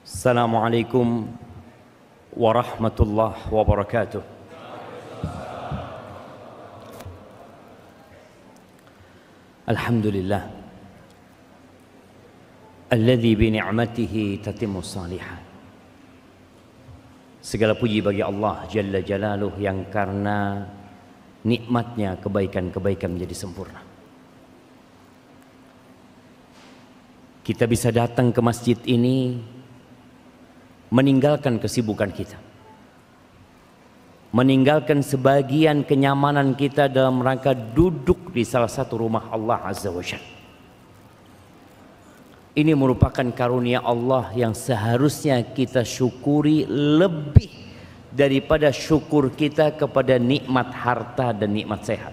Assalamualaikum warahmatullahi wabarakatuh. Alhamdulillah alladzi bi ni'matihi tatimmu shalihat. Segala puji bagi Allah Jalla Jalaluh yang karena nikmatnya kebaikan-kebaikan menjadi sempurna. Kita bisa datang ke masjid ini meninggalkan kesibukan kita, meninggalkan sebagian kenyamanan kita dalam rangka duduk di salah satu rumah Allah Azza wa Jalla. Ini merupakan karunia Allah yang seharusnya kita syukuri lebih daripada syukur kita kepada nikmat harta dan nikmat sehat.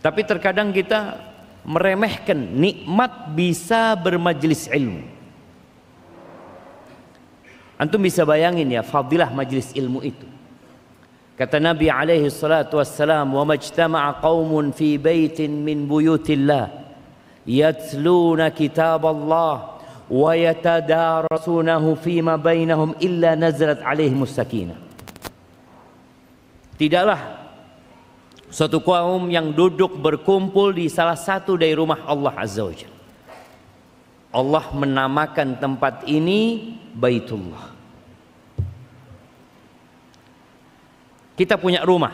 Tapi terkadang kita meremehkan nikmat bisa bermajelis ilmu. Antum bisa bayangin ya fadilah majelis ilmu itu. Kata Nabi alaihi salatu wassalam, "Wa majtama'a qaumun fi baitin min buyutillah yatluna kitab Allah wa yatadarasunahu fima bainahum illa nazalat alaihimus sakinah." Tidaklah suatu kaum yang duduk berkumpul di salah satu dari rumah Allah Azza wa Jalla. Allah menamakan tempat ini Baitullah. Kita punya rumah.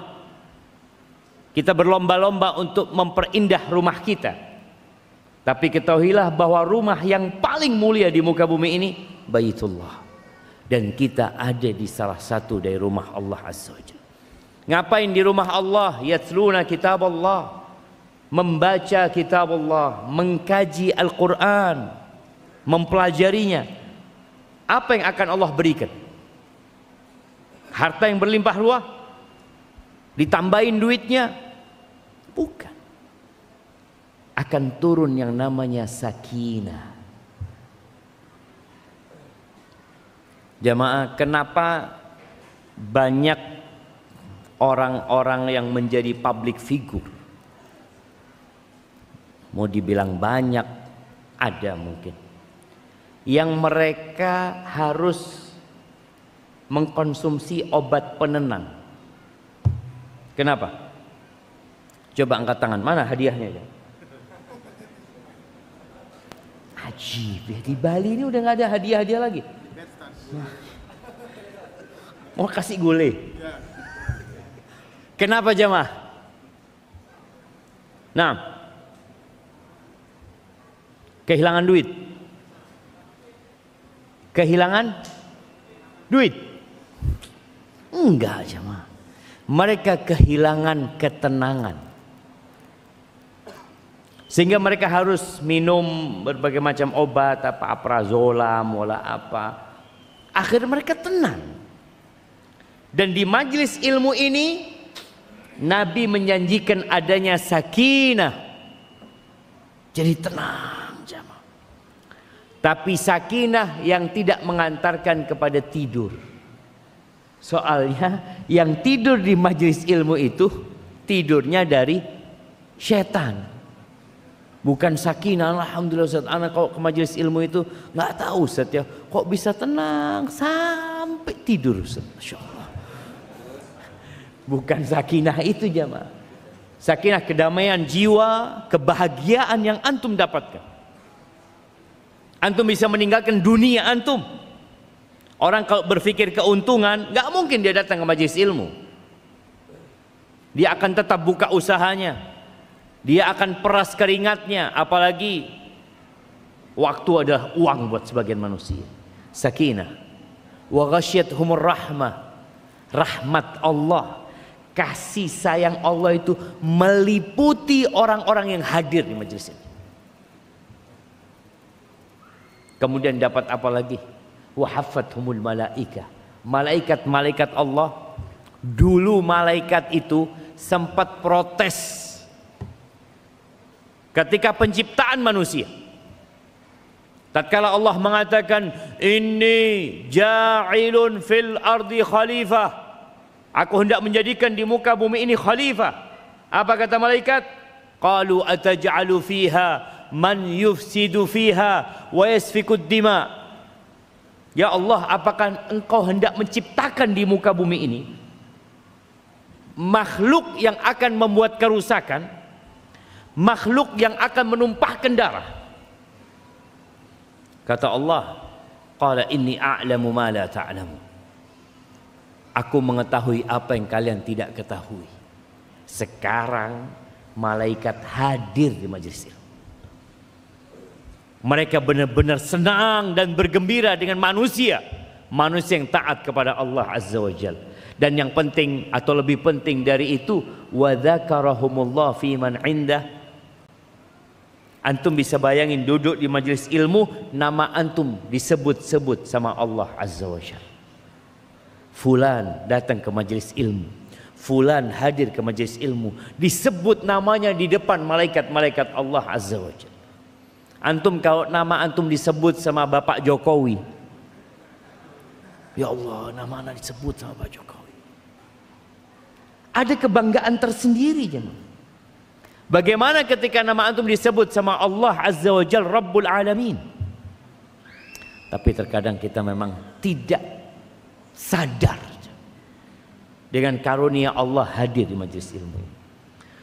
Kita berlomba-lomba untuk memperindah rumah kita. Tapi ketahuilah bahwa rumah yang paling mulia di muka bumi ini Baitullah. Dan kita ada di salah satu dari rumah Allah Azza wa Jalla. Ngapain di rumah Allah? Yatluna kitab Allah, membaca kitab Allah, mengkaji Al-Quran, mempelajarinya. Apa yang akan Allah berikan? Harta yang berlimpah ruah? Ditambahin duitnya? Bukan. Akan turun yang namanya sakinah. Jamaah, kenapa banyak orang-orang yang menjadi public figure? Mau dibilang banyak, ada mungkin yang mereka harus mengkonsumsi obat penenang. Kenapa? Coba angkat tangan, mana hadiahnya? Ajib ya, di Bali ini udah gak ada hadiah-hadiah lagi. Mau kasih gulai? Kenapa jamaah? Nah, kehilangan duit. Kehilangan duit? Enggak jamaah. Mereka kehilangan ketenangan. Sehingga mereka harus minum berbagai macam obat, apa aprazolam, wala apa. Akhirnya mereka tenang. Dan di majelis ilmu ini Nabi menjanjikan adanya sakinah. Jadi tenang jamaah. Tapi sakinah yang tidak mengantarkan kepada tidur. Soalnya yang tidur di majelis ilmu itu tidurnya dari setan. Bukan sakinah. Alhamdulillah Ustaz, anak kalau ke majelis ilmu itu nggak tahu Ustaz ya, kok bisa tenang sampai tidur Ustaz. Masya Allah. Bukan sakinah itu jamaah. Sakinah kedamaian jiwa, kebahagiaan yang antum dapatkan. Antum bisa meninggalkan dunia antum. Orang kalau berpikir keuntungan, nggak mungkin dia datang ke majelis ilmu. Dia akan tetap buka usahanya. Dia akan peras keringatnya, apalagi waktu adalah uang buat sebagian manusia. Sakinah. Wa ghasyiyatuhumur rahmah. Rahmat Allah, kasih sayang Allah itu meliputi orang-orang yang hadir di majelis ini. Kemudian dapat apa lagi? Wa haffathumul malaika. Malaikat-malaikat Allah. Dulu malaikat itu sempat protes ketika penciptaan manusia. Tatkala Allah mengatakan, "Inni ja'ilun fil ardi khalifah." Aku hendak menjadikan di muka bumi ini khalifah. Apa kata malaikat? Qalu ataj'alu fiha man yufsidu fiha wa yasfikud dima. Ya Allah, apakah Engkau hendak menciptakan di muka bumi ini makhluk yang akan membuat kerusakan, makhluk yang akan menumpahkan darah? Kata Allah, qala inni a'lamu ma la ta'lamu. Aku mengetahui apa yang kalian tidak ketahui. Sekarang malaikat hadir di majelis ilmu. Mereka benar-benar senang dan bergembira dengan manusia yang taat kepada Allah Azza wa Jalla. Dan yang penting atau lebih penting dari itu, wa dzakarahumullah fi man indah. Antum bisa bayangin duduk di majelis ilmu, nama antum disebut-sebut sama Allah Azza wa Jalla. Fulan datang ke majelis ilmu, fulan hadir ke majelis ilmu, disebut namanya di depan malaikat-malaikat Allah Azza wa Jalla. Antum kalau nama antum disebut sama Bapak Jokowi, ya Allah, nama anak disebut sama Bapak Jokowi, ada kebanggaan tersendiri jemaah. Bagaimana ketika nama antum disebut sama Allah Azza wa Jalla Rabbul Alamin? Tapi terkadang kita memang tidak sadar dengan karunia Allah hadir di majelis ilmu.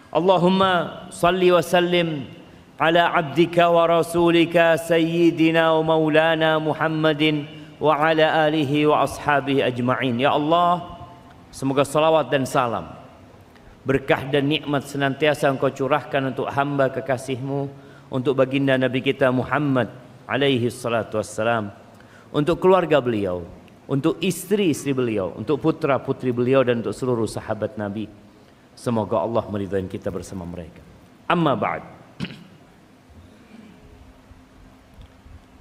Allahumma salli wa sallim ala abdika wa rasulika sayyidina wa maulana Muhammadin wa ala alihi wa ashabihi ajma'in. Ya Allah, semoga salawat dan salam, berkah dan nikmat senantiasa Engkau curahkan untuk hamba kekasih-Mu, untuk baginda Nabi kita Muhammad alaihi salatu wassalam, untuk keluarga beliau, untuk istri-istri beliau, untuk putra-putri beliau, dan untuk seluruh sahabat Nabi. Semoga Allah meridai kita bersama mereka. Amma ba'd.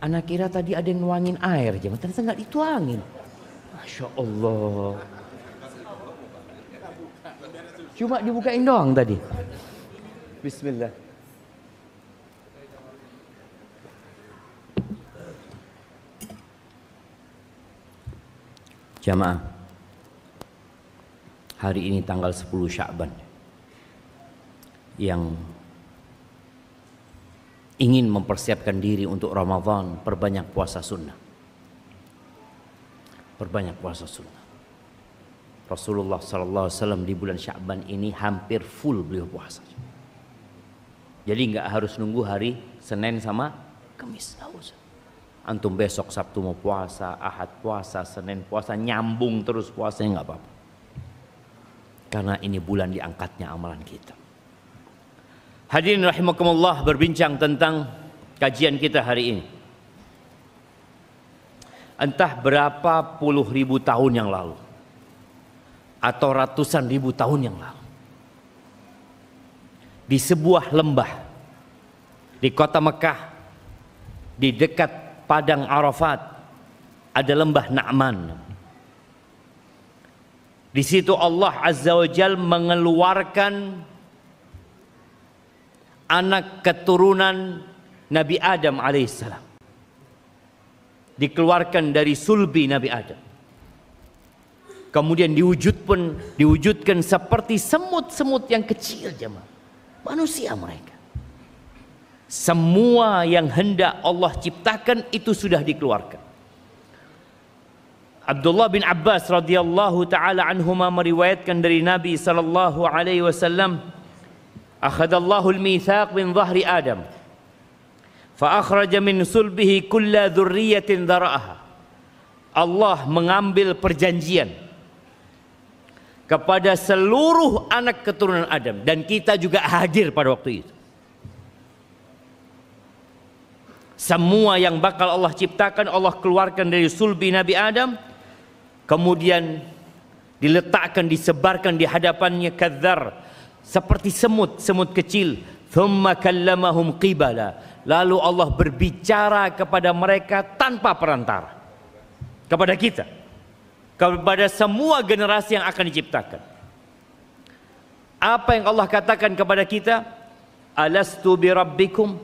Anak kira tadi ada yang nuangin air, jangan, ternyata nggak dituangin. Masya Allah. Cuma dibukain doang tadi. Bismillah. Jamaah, hari ini tanggal 10 Sya'ban, yang ingin mempersiapkan diri untuk Ramadan, perbanyak puasa sunnah. Perbanyak puasa sunnah. Rasulullah SAW di bulan Sya'ban ini hampir full beliau puasa. Jadi nggak harus nunggu hari Senin sama Kamis. Antum besok Sabtu mau puasa, Ahad puasa, Senin puasa, nyambung terus puasanya nggak apa-apa. Karena ini bulan diangkatnya amalan kita. Hadirin rahimakumullah, berbincang tentang kajian kita hari ini. Entah berapa puluh ribu tahun yang lalu atau ratusan ribu tahun yang lalu, di sebuah lembah di kota Mekah, di dekat padang Arafat, ada lembah Na'man. Di situ Allah Azza wa Jalla mengeluarkan anak keturunan Nabi Adam alaihissalam, dikeluarkan dari sulbi Nabi Adam, kemudian diwujudkan seperti semut-semut yang kecil jemaah, manusia mereka. Semua yang hendak Allah ciptakan itu sudah dikeluarkan. Abdullah bin Abbas radhiyallahu taala anhuma meriwayatkan dari Nabi sallallahu alaihi wasallam, akhadallahu al-mitsaq min dhahri Adam fa akhraja min sulbihi kulla dzurriyyatin dzara'aha. Allah mengambil perjanjian kepada seluruh anak keturunan Adam, dan kita juga hadir pada waktu itu. Semua yang bakal Allah ciptakan Allah keluarkan dari sulbi Nabi Adam, kemudian diletakkan, disebarkan di hadapannya kadzar, seperti semut kecil. Thumma kallamahum qibala, lalu Allah berbicara kepada mereka tanpa perantara, kepada kita, kepada semua generasi yang akan diciptakan. Apa yang Allah katakan kepada kita? Alastu bi rabbikum,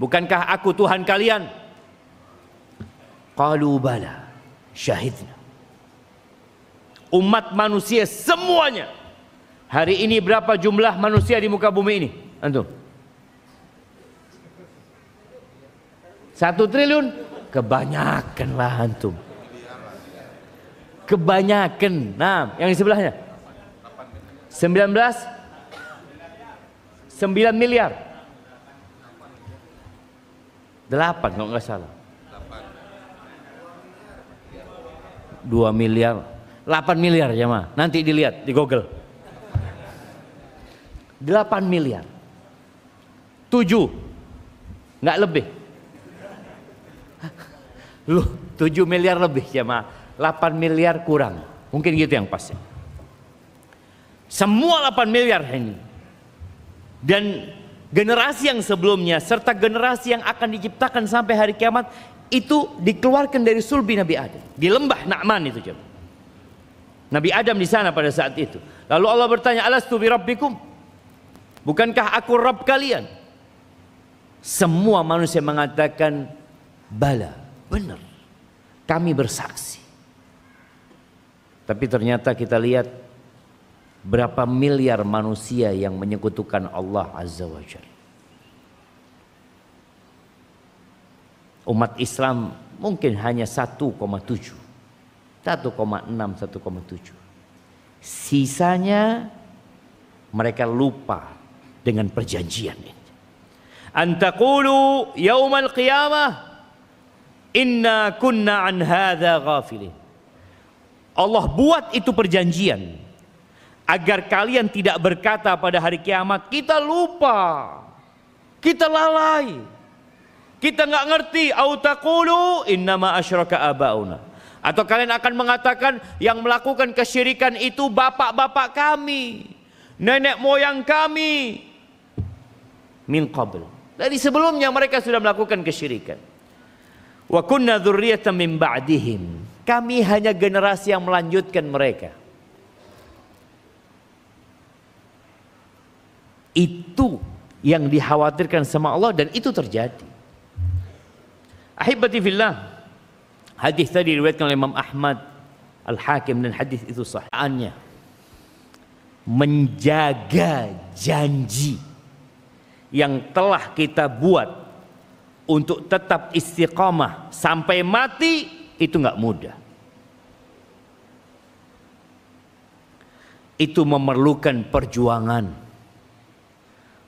bukankah aku Tuhan kalian? Qalu bala syahidna. Umat manusia semuanya. Hari ini berapa jumlah manusia di muka bumi ini? Antum? 1 triliun? Kebanyakan lah antum. Kebanyakan. Nah, yang di sebelahnya 9 miliar. 8 kalau nggak salah. 2 miliar. 8 miliar ya mah. Nanti dilihat di Google. 8 miliar. 7. Nggak lebih. Loh, 7 miliar lebih ya mah. 8 miliar kurang. Mungkin gitu yang pasti. Semua 8 miliar ini. Dan generasi yang sebelumnya serta generasi yang akan diciptakan sampai hari kiamat itu dikeluarkan dari sulbi Nabi Adam di lembah Na'man itu coba. Nabi Adam di sana pada saat itu. Lalu Allah bertanya, alastu bi rabbikum? Bukankah aku Rabb kalian? Semua manusia mengatakan bala, benar. Kami bersaksi. Tapi ternyata kita lihat berapa miliar manusia yang menyekutukan Allah Azza wa Jalla. Umat Islam mungkin hanya 1,7, 1,6, 1,7. Sisanya mereka lupa dengan perjanjian ini. Antaqulu yaumal qiyamah inna kunna an hadza ghafilin. Allah buat itu perjanjian agar kalian tidak berkata pada hari kiamat, kita lupa, kita lalai, kita nggak ngerti. Au taqulu innama asyraka abauna. Atau kalian akan mengatakan yang melakukan kesyirikan itu bapak-bapak kami, nenek moyang kami. Min qabl. Dari sebelumnya mereka sudah melakukan kesyirikan. Wa kunna dzurriyyatan min ba'dihim. Kami hanya generasi yang melanjutkan mereka. Itu yang dikhawatirkan sama Allah dan itu terjadi. Ahibati fillah, hadis tadi diriwayatkan oleh Imam Ahmad, Al-Hakim, dan hadis itu sahihnya menjaga janji yang telah kita buat untuk tetap istiqamah sampai mati itu nggak mudah. Itu memerlukan perjuangan,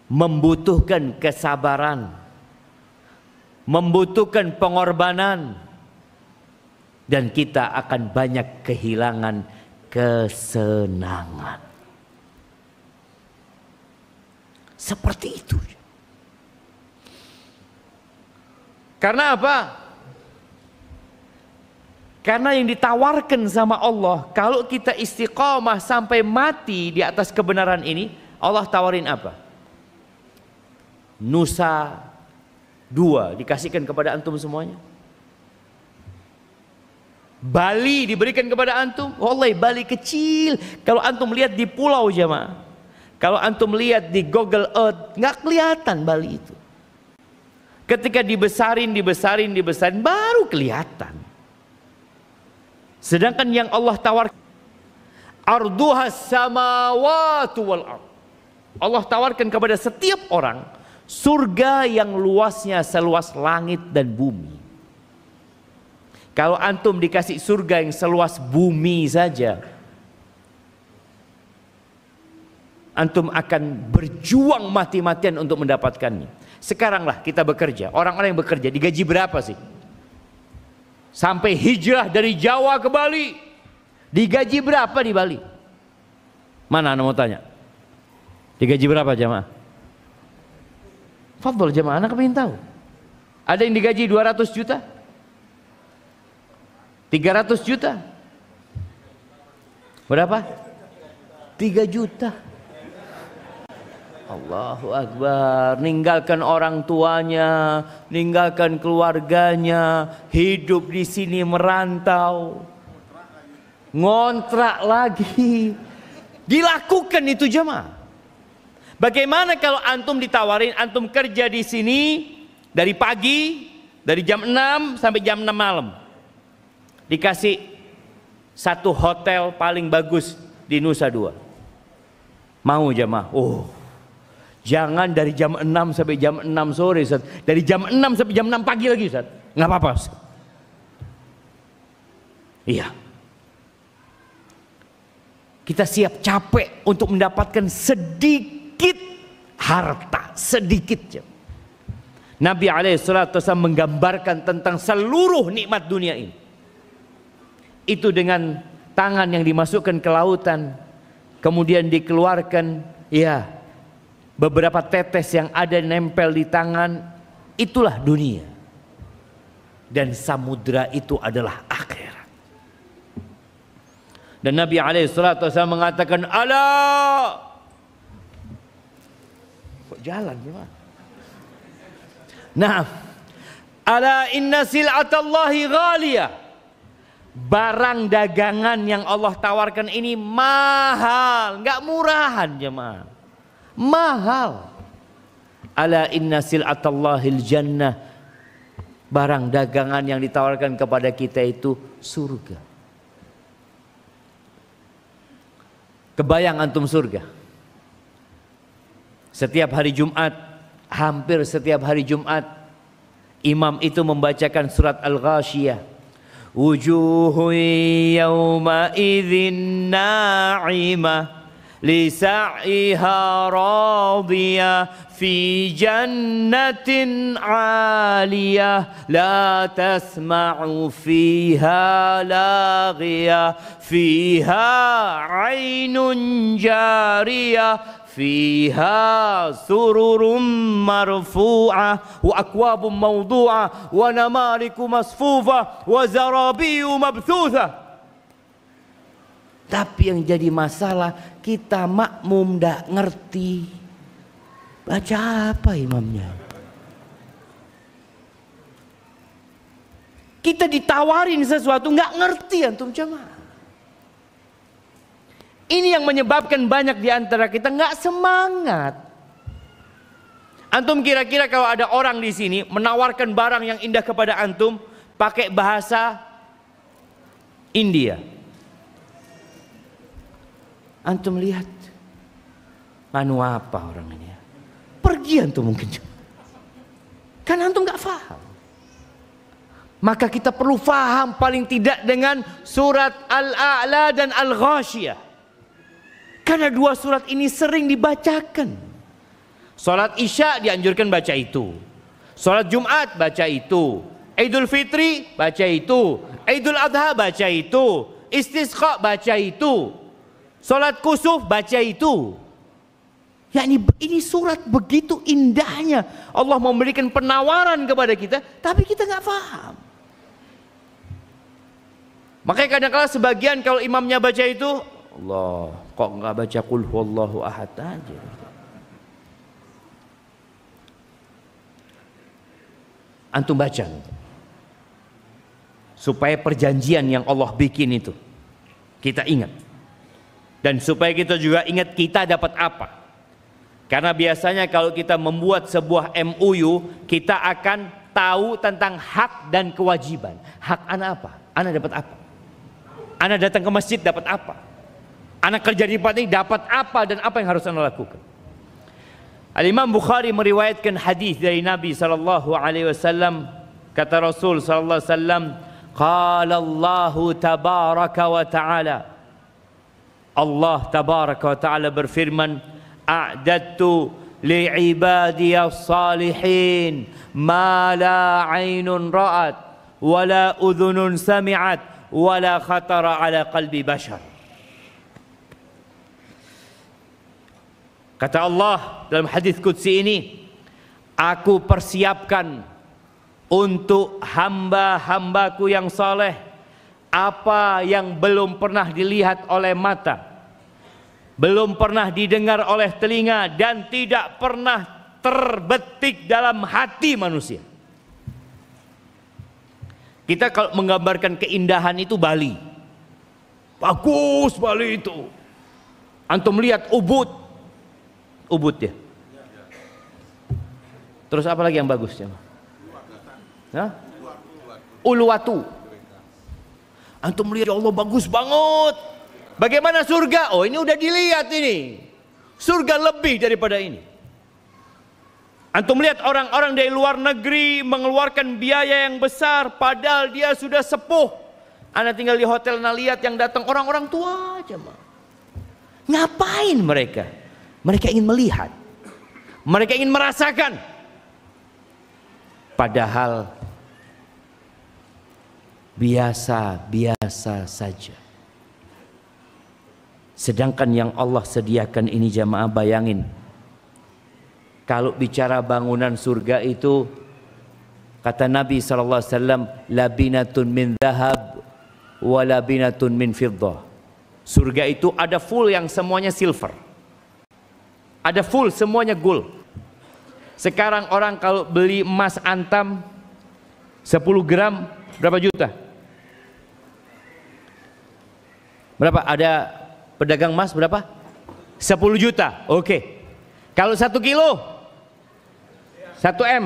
membutuhkan kesabaran, membutuhkan pengorbanan, dan kita akan banyak kehilangan kesenangan. Seperti itu. Karena apa? Karena yang ditawarkan sama Allah, kalau kita istiqamah sampai mati di atas kebenaran ini, Allah tawarin apa? Nusa 2 dikasihkan kepada antum semuanya. Bali diberikan kepada antum. Wallahi Bali kecil. Kalau antum lihat di pulau jemaah, kalau antum lihat di Google Earth, nggak kelihatan Bali itu. Ketika dibesarin baru kelihatan. Sedangkan yang Allah tawarkan, arduhas samawati wal ard. Allah tawarkan kepada setiap orang surga yang luasnya seluas langit dan bumi. Kalau antum dikasih surga yang seluas bumi saja, antum akan berjuang mati-matian untuk mendapatkannya. Sekaranglah kita bekerja. Orang-orang yang bekerja digaji berapa sih? Sampai hijrah dari Jawa ke Bali, digaji berapa di Bali? Mana anda mau tanya? Digaji berapa jamaah? Fadhol jamaah, anak pengen tahu. Ada yang digaji 200 juta? 300 juta? Berapa? 3 juta. Allahu Akbar. Ninggalkan orang tuanya, ninggalkan keluarganya, hidup di sini merantau, ngontrak lagi. Dilakukan itu jemaah. Bagaimana kalau antum ditawarin, antum kerja di sini dari pagi, dari jam 6 sampai jam 6 malam, dikasih satu hotel paling bagus di Nusa Dua, mau jemaah? Oh, Jangan dari jam 6 sampai jam 6 sore, Ustaz. Dari jam 6 sampai jam 6 pagi lagi, Ustaz. Nggak apa-apa, Ustaz. Iya. Kita siap capek untuk mendapatkan sedikit harta, sedikit. Nabi SAW menggambarkan tentang seluruh nikmat dunia ini. Itu dengan tangan yang dimasukkan ke lautan, kemudian dikeluarkan, ya, beberapa tetes yang ada nempel di tangan, itulah dunia. Dan samudra itu adalah akhirat. Dan Nabi SAW mengatakan, "Ala!" Kok jalan gimana? Nah, "Ala inna sil'atallahi ghaliyah." Barang dagangan yang Allah tawarkan ini mahal, nggak murahan jemaah. Mahal. Ala inna sil'atallahil jannah. Barang dagangan yang ditawarkan kepada kita itu surga. Kebayang antum surga? Setiap hari Jumat, hampir setiap hari Jumat, imam itu membacakan surat Al-Ghasyiyah. Wujuhun yawma idzin na'imah lisaiha radiyah fi jannatin 'aliyah la tasma'u fiha laghiyah fiha 'ainun jariyah fiha sururum marfu'ah wa akwabum mawdu'ah wa namariku masfufah wa zarabiyu mabthutha. Tapi yang jadi masalah, kita makmum ndak ngerti baca apa imamnya. Kita ditawarin sesuatu nggak ngerti antum jemaah. Ini yang menyebabkan banyak di antara kita nggak semangat. Antum kira-kira kalau ada orang di sini menawarkan barang yang indah kepada antum pakai bahasa India, antum lihat, anu apa orang ini? Pergi antum mungkin, kan antum nggak paham. Maka kita perlu paham paling tidak dengan surat Al-A'la dan Al-Ghasyiyah. Karena dua surat ini sering dibacakan. Salat Isya dianjurkan baca itu. Salat Jumat baca itu. Idul Fitri baca itu. Idul Adha baca itu. Istisqa baca itu. Salat Kusuf baca itu. Yani ini surat begitu indahnya. Allah memberikan penawaran kepada kita, tapi kita nggak paham. Makanya kadang-kadang sebagian kalau imamnya baca itu, Allah, kok nggak baca qul huwallahu ahad aja? Antum baca supaya perjanjian yang Allah bikin itu kita ingat, dan supaya kita juga ingat kita dapat apa. Karena biasanya kalau kita membuat sebuah MOU, kita akan tahu tentang hak dan kewajiban. Hak anak apa? Anak dapat apa? Anak datang ke masjid dapat apa? Anak kerja di tempat ini dapat apa dan apa yang harus anda lakukan? Al-Imam Bukhari meriwayatkan hadis dari Nabi SAW. Kata Rasul SAW, qala Allahu tabaraka wa ta'ala, Allah tabaraka wa ta'ala berfirman, a'dadtu li'ibadiyas salihin ma la 'ainun ra'at wa la udhunun sami'at wa la khatara ala qalbi bashar. Kata Allah dalam hadis qudsi ini, aku persiapkan untuk hamba-hambaku yang saleh apa yang belum pernah dilihat oleh mata, belum pernah didengar oleh telinga, dan tidak pernah terbetik dalam hati manusia. Kita kalau menggambarkan keindahan itu Bali, bagus Bali itu. Antum lihat Ubud ya. Terus apa lagi yang bagus ya? Uluwatu. Antum lihat, ya Allah bagus banget. Bagaimana surga? Oh ini udah dilihat ini. Surga lebih daripada ini. Antum lihat orang-orang dari luar negeri mengeluarkan biaya yang besar padahal dia sudah sepuh. Ana tinggal di hotel, nah lihat yang datang orang-orang tua aja mah. Ngapain mereka? Mereka ingin melihat. Mereka ingin merasakan. Padahal biasa-biasa saja. Sedangkan yang Allah sediakan ini jamaah, bayangin. Kalau bicara bangunan surga itu, kata Nabi SAW, labinatun min dhahab wa labinatun min fiddah. Surga itu ada full yang semuanya silver, ada full semuanya gold. Sekarang orang kalau beli emas antam 10 gram berapa juta? Berapa? Ada pedagang emas berapa? 10 juta. Oke. Kalau 1 kilo 1 M.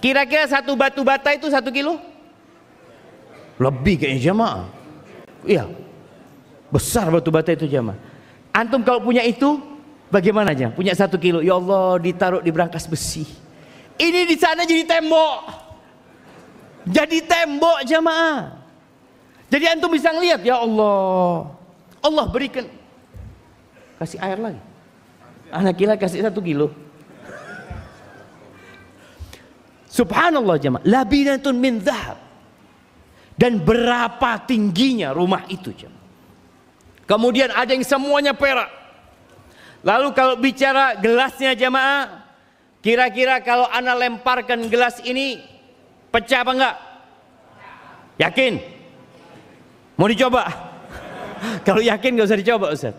Kira-kira satu batu bata itu 1 kilo? Lebih kayaknya jamaah. Iya. Besar batu bata itu jamaah. Antum kalau punya itu bagaimana aja? Punya 1 kilo. Ya Allah, ditaruh di brankas besi. Ini di sana jadi tembok. Jadi tembok jamaah. Jadi antum bisa ngelihat, ya Allah. Allah berikan. Kasih air lagi. Anak kila kasih 1 kilo. Subhanallah jemaah, labinatun min dhahab. Dan berapa tingginya rumah itu jemaah. Kemudian ada yang semuanya perak. Lalu kalau bicara gelasnya jemaah, kira-kira kalau ana lemparkan gelas ini pecah apa enggak? Yakin? Mau dicoba? Kalau yakin gak usah dicoba Ustaz.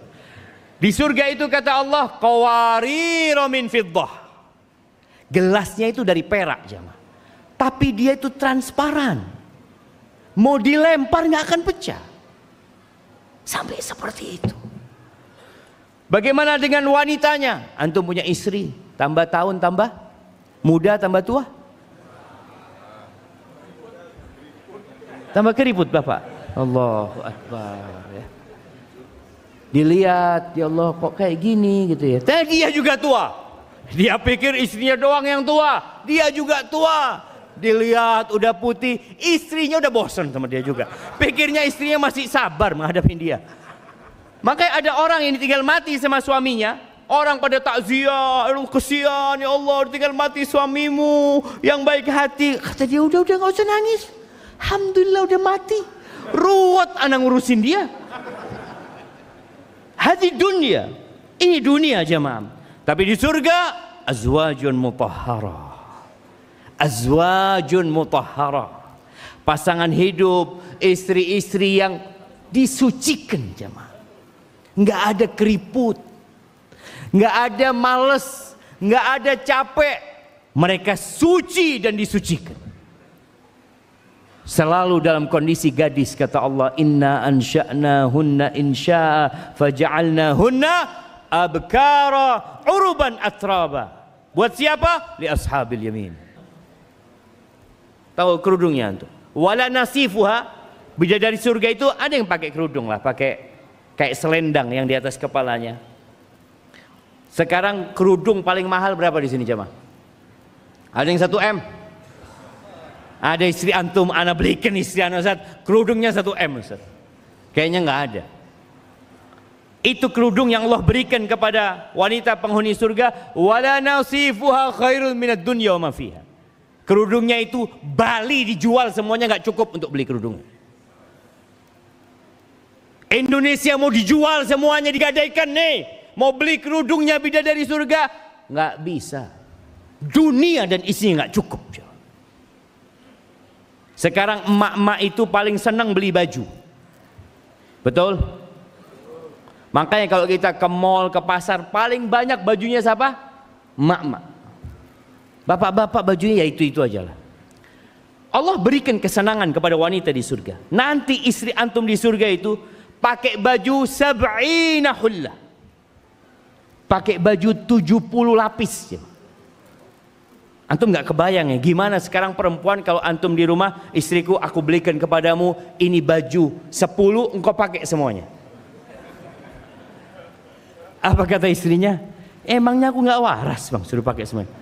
Di surga itu kata Allah, qawariro min fiddah. Gelasnya itu dari perak jamaah. Tapi dia itu transparan. Mau dilempar nggak akan pecah. Sampai seperti itu. Bagaimana dengan wanitanya? Antum punya istri, tambah tahun tambah muda, tambah tua. Tambah keriput Bapak. Allahu Akbar ya. Dilihat, ya Allah kok kayak gini gitu ya. Tapi dia juga tua. Dia pikir istrinya doang yang tua, dia juga tua. Dilihat udah putih, istrinya udah bosan sama dia juga. Pikirnya istrinya masih sabar menghadapi dia. Makanya ada orang yang ditinggal mati sama suaminya. Orang pada takziah, kesian ya Allah ditinggal mati suamimu yang baik hati. Kata dia udah nggak usah nangis. Alhamdulillah udah mati. Ruwet anak ngurusin dia. Hadi dunia, ini dunia jemaah. Tapi di surga azwajun mutahharah. Azwajun mutahharah. Pasangan hidup, istri-istri yang disucikan jemaah. Enggak ada keriput. Enggak ada males, enggak ada capek. Mereka suci dan disucikan. Selalu dalam kondisi gadis kata Allah, inna ansha'nahunna insya'a faja'alnahunna abkara uruban atraba. Buat siapa? Li ashabil yamin. Tahu kerudungnya itu? Wala nasifuha. Bidadari surga itu ada yang pakai kerudung lah, pakai kayak selendang yang di atas kepalanya. Sekarang kerudung paling mahal berapa di sini jemaah? Ada yang 1 M. Ada istri antum, ana belikan istri ana Ustaz, kerudungnya 1 M Ustaz. Kayaknya nggak ada. Itu kerudung yang Allah berikan kepada wanita penghuni surga. Wala nasifuha khairun minad dunya wa ma fiha. Kerudungnya itu Bali dijual semuanya, nggak cukup untuk beli kerudung. Indonesia mau dijual semuanya, digadaikan nih. Mau beli kerudungnya bidadari surga, nggak bisa. Dunia dan isinya nggak cukup. Sekarang emak-emak itu paling senang beli baju. Betul? Makanya kalau kita ke mall, ke pasar, paling banyak bajunya siapa? Emak-emak. Bapak-bapak bajunya ya itu aja lah. Allah berikan kesenangan kepada wanita di surga. Nanti istri antum di surga itu pakai baju 70 hullah. Pakai baju 70 lapis. Antum nggak kebayang ya gimana sekarang perempuan kalau antum di rumah, istriku aku belikan kepadamu ini baju 10 engkau pakai semuanya. Apa kata istrinya? Emangnya aku nggak waras bang suruh pakai semuanya?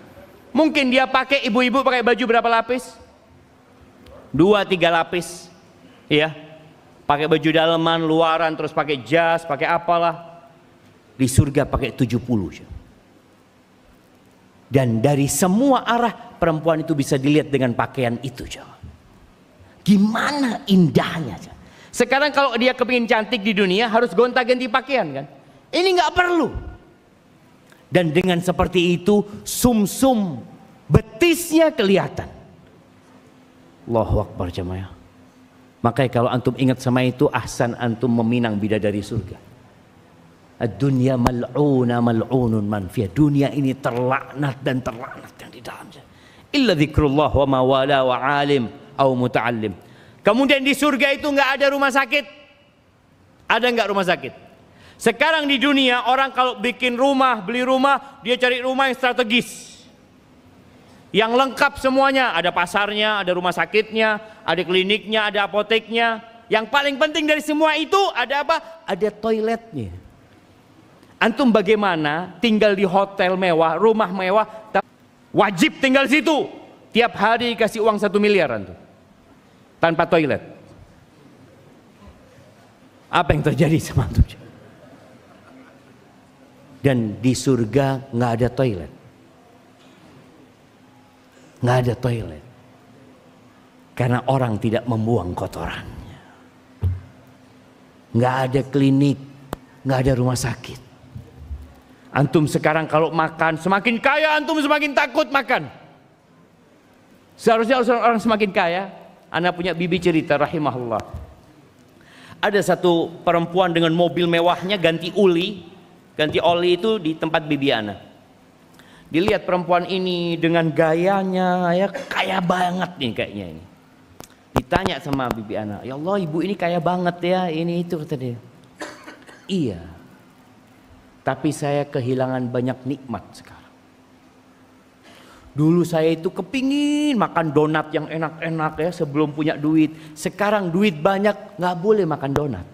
Mungkin dia pakai, ibu-ibu pakai baju berapa lapis? 2-3 lapis. Iya. Pakai baju daleman, luaran, terus pakai jas, pakai apalah. Di surga pakai 70. Dan dari semua arah perempuan itu bisa dilihat dengan pakaian itu. Gimana indahnya. Sekarang kalau dia kepingin cantik di dunia harus gonta-ganti pakaian kan. Ini nggak perlu. Dan dengan seperti itu sumsum betisnya kelihatan. Allahu Akbar jemaah. Makanya kalau antum ingat sama itu, ahsan antum meminang bidadari surga. Ad-dunya mal'una mal'unun man fiha. Dunia ini terlaknat dan terlaknat yang di dalamnya. Illa dzikrullah wa ma wala wa alim au muta'allim. Kemudian di surga itu nggak ada rumah sakit. Ada nggak rumah sakit? Sekarang di dunia orang kalau bikin rumah, beli rumah, dia cari rumah yang strategis. Yang lengkap semuanya, ada pasarnya, ada rumah sakitnya, ada kliniknya, ada apoteknya. Yang paling penting dari semua itu ada apa? Ada toiletnya. Antum bagaimana tinggal di hotel mewah, rumah mewah, wajib tinggal situ. Tiap hari kasih uang 1 miliar antum. Tanpa toilet. Apa yang terjadi sama antum? Dan di surga nggak ada toilet. Nggak ada toilet. Karena orang tidak membuang kotorannya. Nggak ada klinik, nggak ada rumah sakit. Antum sekarang kalau makan, semakin kaya antum semakin takut makan. Seharusnya orang semakin kaya. Ana punya bibi cerita rahimahullah. Ada satu perempuan dengan mobil mewahnya ganti oli itu di tempat bibi ana. Dilihat perempuan ini dengan gayanya ya kaya banget nih kayaknya ini. Ditanya sama bibi ana, "Ya Allah, ibu ini kaya banget ya, ini itu," kata dia. "Iya. Tapi saya kehilangan banyak nikmat sekarang. Dulu saya itu kepingin makan donat yang enak-enak ya sebelum punya duit. Sekarang duit banyak nggak boleh makan donat.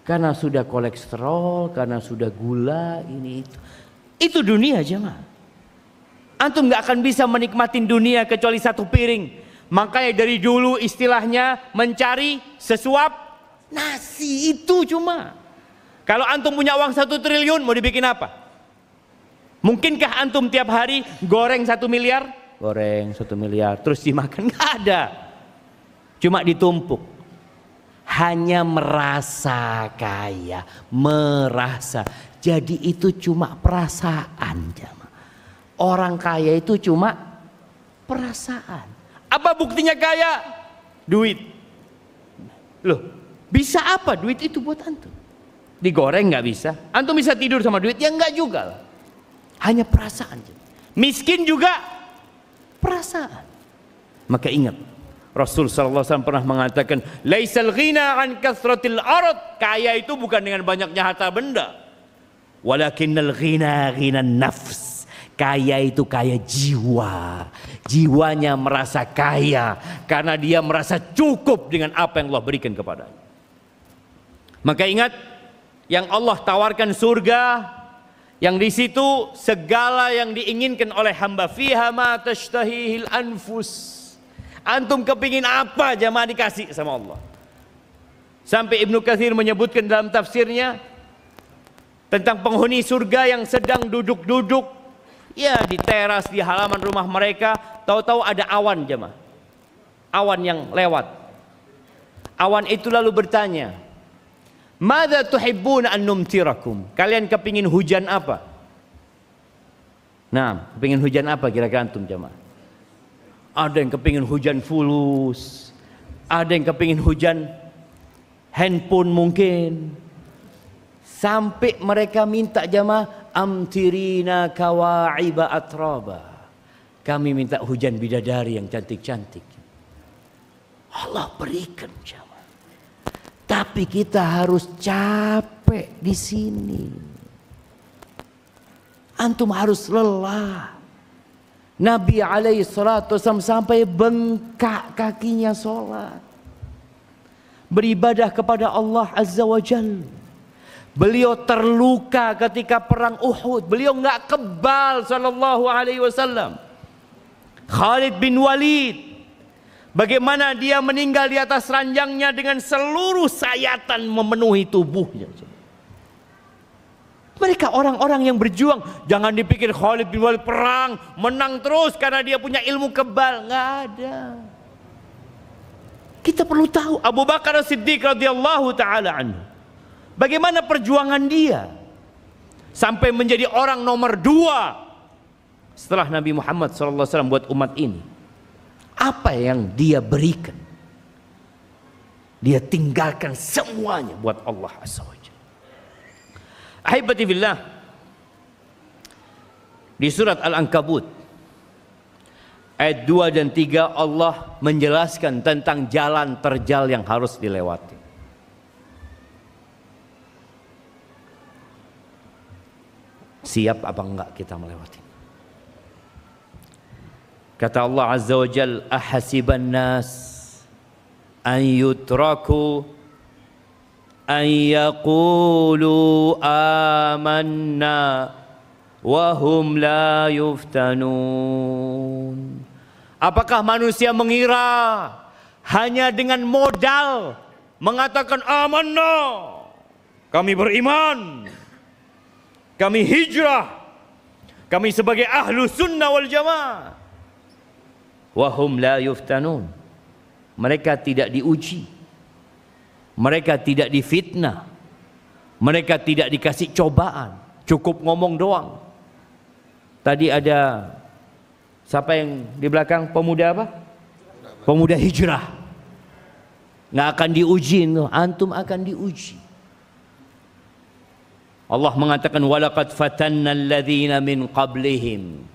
Karena sudah kolesterol, karena sudah gula, ini itu. Itu dunia jemaah. Antum nggak akan bisa menikmatin dunia kecuali satu piring. Makanya dari dulu istilahnya mencari sesuap nasi itu cuma. Kalau antum punya uang 1 triliun mau dibikin apa? Mungkinkah antum tiap hari goreng 1 miliar? Goreng 1 miliar terus dimakan? Nggak ada. Cuma ditumpuk. Hanya merasa kaya, merasa. Jadi itu cuma perasaan. Orang kaya itu cuma perasaan. Apa buktinya kaya? Duit. Loh, bisa apa duit itu buat antum? Digoreng nggak bisa. Antum bisa tidur sama duit? Ya nggak juga lah. Hanya perasaan. Miskin juga perasaan. Maka ingat, Rasul sallallahu alaihi wasallam pernah mengatakan, "Laisal ghina an kathratil arad." Kaya itu bukan dengan banyaknya harta benda. Walakinnal ghina ghinan nafs. Kaya itu kaya jiwa. Jiwanya merasa kaya karena dia merasa cukup dengan apa yang Allah berikan kepadanya. Maka ingat, yang Allah tawarkan surga, yang di situ segala yang diinginkan oleh hamba, fiha ma tashtahihil anfus. Antum kepingin apa jamaah dikasih sama Allah. Sampai Ibnu Katsir menyebutkan dalam tafsirnya tentang penghuni surga yang sedang duduk-duduk ya di teras di halaman rumah mereka, tahu-tahu ada awan jamaah. Awan yang lewat. Awan itu lalu bertanya, "Madza tuhibbuna an numtirakum?" Kalian kepingin hujan apa? Nah, kepingin hujan apa kira-kira antum jamaah? Ada yang kepingin hujan fulus, ada yang kepingin hujan handphone mungkin. Sampai mereka minta jamaah, "Amtirina kawa'iba atraba." Kami minta hujan bidadari yang cantik-cantik. Allah berikan jamaah. Tapi kita harus capek di sini. Antum harus lelah. Nabi alaihi salatu wasallam sampai bengkak kakinya sholat. Beribadah kepada Allah azza wa jalla. Beliau terluka ketika perang Uhud. Beliau nggak kebal sallallahu alaihi wasallam. Khalid bin Walid, bagaimana dia meninggal di atas ranjangnya dengan seluruh sayatan memenuhi tubuhnya. Mereka orang-orang yang berjuang. Jangan dipikir Khalid bin Walid perang menang terus karena dia punya ilmu kebal. Nggak ada. Kita perlu tahu Abu Bakar As-Siddiq radhiyallahu taala anhu, bagaimana perjuangan dia sampai menjadi orang nomor 2 setelah Nabi Muhammad SAW buat umat ini. Apa yang dia berikan? Dia tinggalkan semuanya buat Allah Azza wa Jalla. Ahibati billah, di surat Al-Ankabut ayat 2 dan 3 Allah menjelaskan tentang jalan terjal yang harus dilewati. Siap apa enggak kita melewati? Kata Allah Azza wa Jalla, ahasiban nas an yutraku an yaqulu amanna wa hum la yuftanun. Apakah manusia mengira hanya dengan modal mengatakan amanna, kami beriman, kami hijrah, kami sebagai ahlu sunnah wal jamaah, wahum la yuftanun, mereka tidak diuji, mereka tidak difitnah, mereka tidak dikasih cobaan, cukup ngomong doang. Tadi ada siapa yang di belakang, pemuda apa? Pemuda hijrah. Nggak akan diuji, antum akan diuji. Allah mengatakan walaqad fatanna alladzina min qablihim.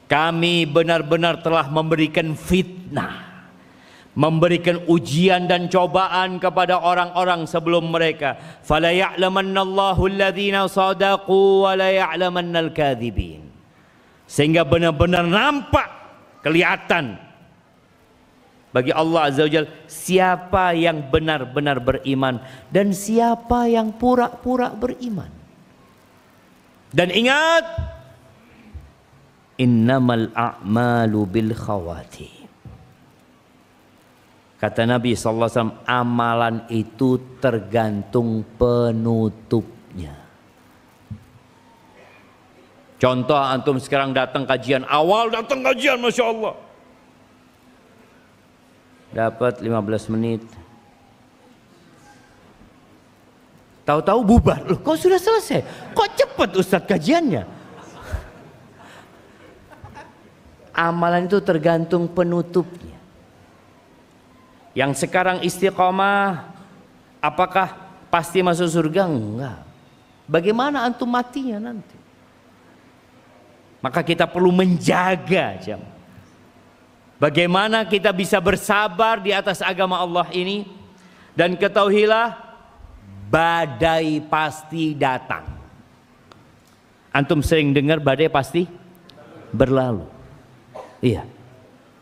Kami benar-benar telah memberikan fitnah, memberikan ujian dan cobaan kepada orang-orang sebelum mereka. Fala ya'lamannallahu alladzina sadaqu wa la ya'lamannal kadzibin. Sehingga benar-benar nampak, kelihatan bagi Allah Azza wa Jalla siapa yang benar-benar beriman dan siapa yang pura-pura beriman. Dan ingat, innamal a'malu bil khawatim. Kata Nabi SAW, amalan itu tergantung penutupnya. Contoh, antum sekarang datang kajian, awal datang kajian, Masya Allah, dapat 15 menit, tahu-tahu bubar. Loh, kok sudah selesai? Kok cepat Ustadz kajiannya? Amalan itu tergantung penutupnya. Yang sekarang istiqomah, apakah pasti masuk surga? Enggak. Bagaimana antum matinya nanti? Maka kita perlu menjaga jam. Bagaimana kita bisa bersabar di atas agama Allah ini. Dan ketahuilah, badai pasti datang. Antum sering dengar badai pasti berlalu. Iya.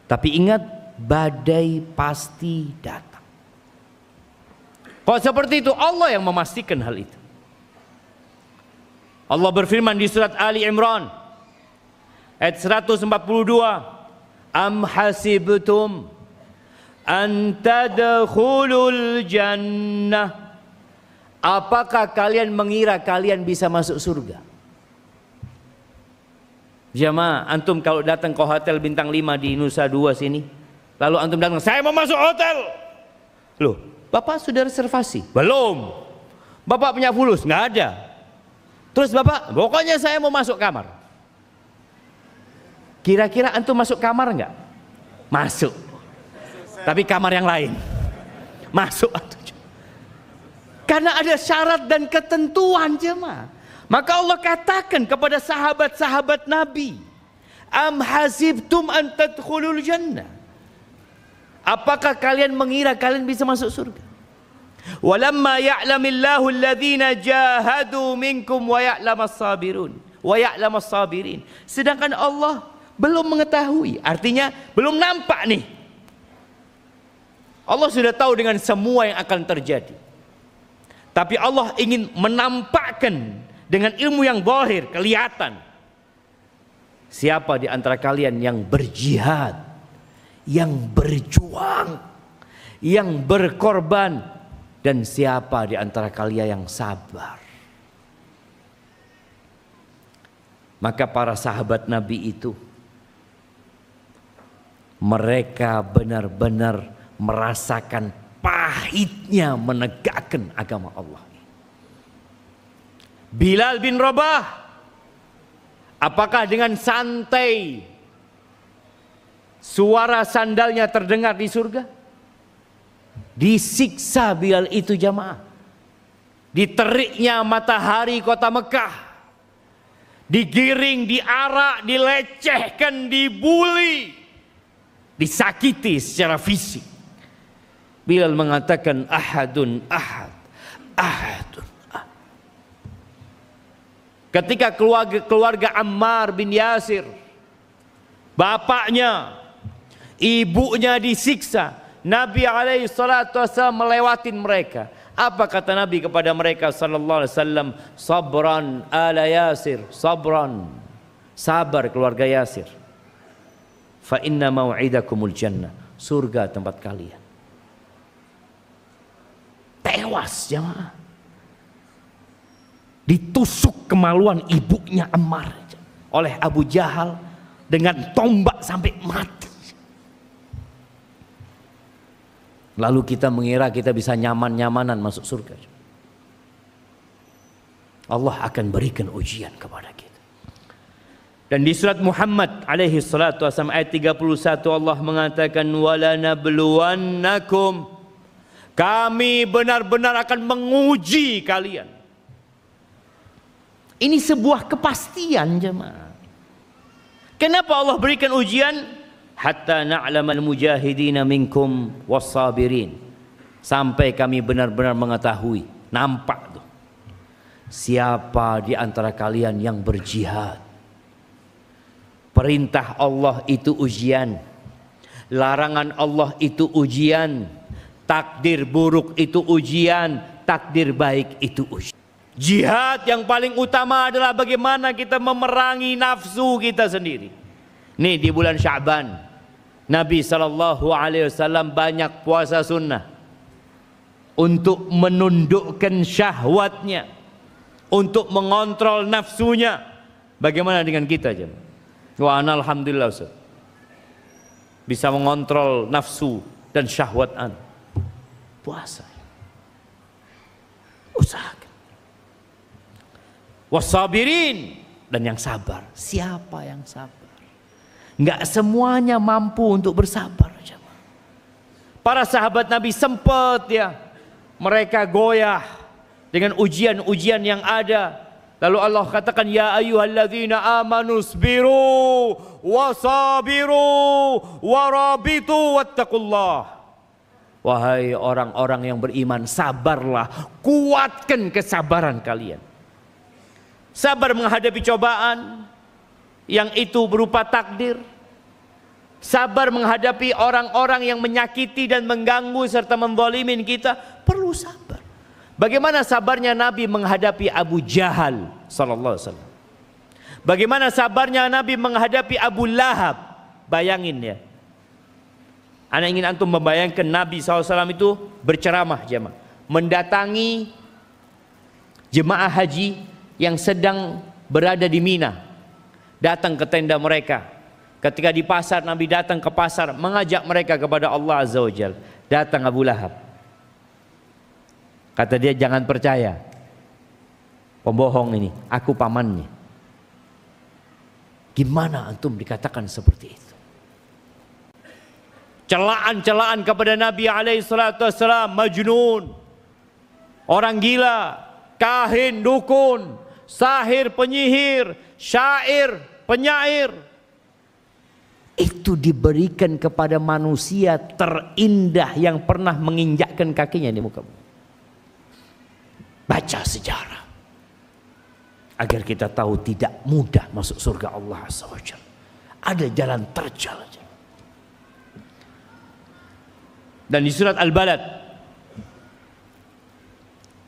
Tapi ingat, badai pasti datang. Kalau seperti itu, Allah yang memastikan hal itu. Allah berfirman di surat Ali Imran ayat 142, am hasibtum an tadkhulul jannah, apakah kalian mengira kalian bisa masuk surga? Jamaah, antum kalau datang ke hotel bintang 5 di Nusa Dua sini, lalu antum datang, saya mau masuk hotel. Loh, Bapak sudah reservasi? Belum. Bapak punya fulus? Nggak ada. Terus Bapak, pokoknya saya mau masuk kamar. Kira-kira antum masuk kamar nggak? Masuk. Tapi kamar yang lain. Masuk antum. Karena ada syarat dan ketentuan jemaah. Maka Allah katakan kepada sahabat-sahabat Nabi, am hasibtum an tadkhulul jannah, apakah kalian mengira kalian bisa masuk surga? Walamma ya'lamillahu alladhina jahadu minkum wa ya'lamas sabirun wa ya'lamas sabirin. Sedangkan Allah belum mengetahui, artinya belum nampak nih. Allah sudah tahu dengan semua yang akan terjadi. Tapi Allah ingin menampakkan dengan ilmu yang zahir, kelihatan. Siapa di antara kalian yang berjihad, yang berjuang, yang berkorban, dan siapa di antara kalian yang sabar. Maka para sahabat Nabi itu, mereka benar-benar merasakan pahitnya menegakkan agama Allah. Bilal bin Rabah, apakah dengan santai suara sandalnya terdengar di surga? Disiksa Bilal itu jamaah. Diteriknya matahari kota Mekah, digiring, diarak, dilecehkan, dibuli, disakiti secara fisik. Bilal mengatakan ahadun ahad, ahadun ahad. Ketika keluarga Ammar bin Yasir, bapaknya, ibunya disiksa, Nabi alaihi salatu wasallam melewatin mereka. Apa kata Nabi kepada mereka sallallahu alaihi wasallam? Sabran ala Yasir, sabran. Sabar keluarga Yasir. Fa inna mau'idakumul jannah. Surga tempat kalian. Tewas jemaah. Ditusuk kemaluan ibunya Ammar oleh Abu Jahal dengan tombak sampai mati. Lalu kita mengira kita bisa nyaman-nyamanan masuk surga. Allah akan berikan ujian kepada kita. Dan di surat Muhammad alaihi salatu wasallam ayat 31 Allah mengatakan wala nabluwannakum, kami benar-benar akan menguji kalian. Ini sebuah kepastian jemaah. Kenapa Allah berikan ujian? Hatta na'lamal mujahidina minkum wassabirin, sampai kami benar-benar mengetahui, nampak tuh, siapa di antara kalian yang berjihad. Perintah Allah itu ujian, larangan Allah itu ujian, takdir buruk itu ujian, takdir baik itu ujian. Jihad yang paling utama adalah bagaimana kita memerangi nafsu kita sendiri. Nih di bulan Sya'ban Nabi SAW banyak puasa sunnah untuk menundukkan syahwatnya, untuk mengontrol nafsunya. Bagaimana dengan kita jemaah? Wa alhamdulillah Ustaz, bisa mengontrol nafsu dan syahwat an. Puasa. Usahakan. Wasabirin, dan yang sabar. Siapa yang sabar? Enggak semuanya mampu untuk bersabar. Para sahabat Nabi sempat ya, mereka goyah dengan ujian-ujian yang ada. Lalu Allah katakan ya ayyuhalladzina amanu sabiru wasabiru warabitu wattaqullah. Wahai orang-orang yang beriman, sabarlah, kuatkan kesabaran kalian. Sabar menghadapi cobaan yang itu berupa takdir. Sabar menghadapi orang-orang yang menyakiti dan mengganggu serta menzalimin kita, perlu sabar. Bagaimana sabarnya Nabi menghadapi Abu Jahal sallallahu alaihi wasallam? Bagaimana sabarnya Nabi menghadapi Abu Lahab? Bayangin ya. Ana ingin antum membayangkan Nabi SAW itu berceramah jemaah, mendatangi jemaah haji yang sedang berada di Mina, datang ke tenda mereka. Ketika di pasar, Nabi datang ke pasar mengajak mereka kepada Allah Azza wa Jalla. Datang Abu Lahab, kata dia jangan percaya, pembohong ini, aku pamannya. Gimana antum dikatakan seperti itu? Celaan-celaan kepada Nabi alaihi salatu wassalam, majnun, orang gila, kahin, dukun, sahir, penyihir, syair, penyair. Itu diberikan kepada manusia terindah yang pernah menginjakkan kakinya di muka bumi. Baca sejarah agar kita tahu tidak mudah masuk surga Allah Azza wa Jalla. Ada jalan terjal. Dan di surat Al-Balad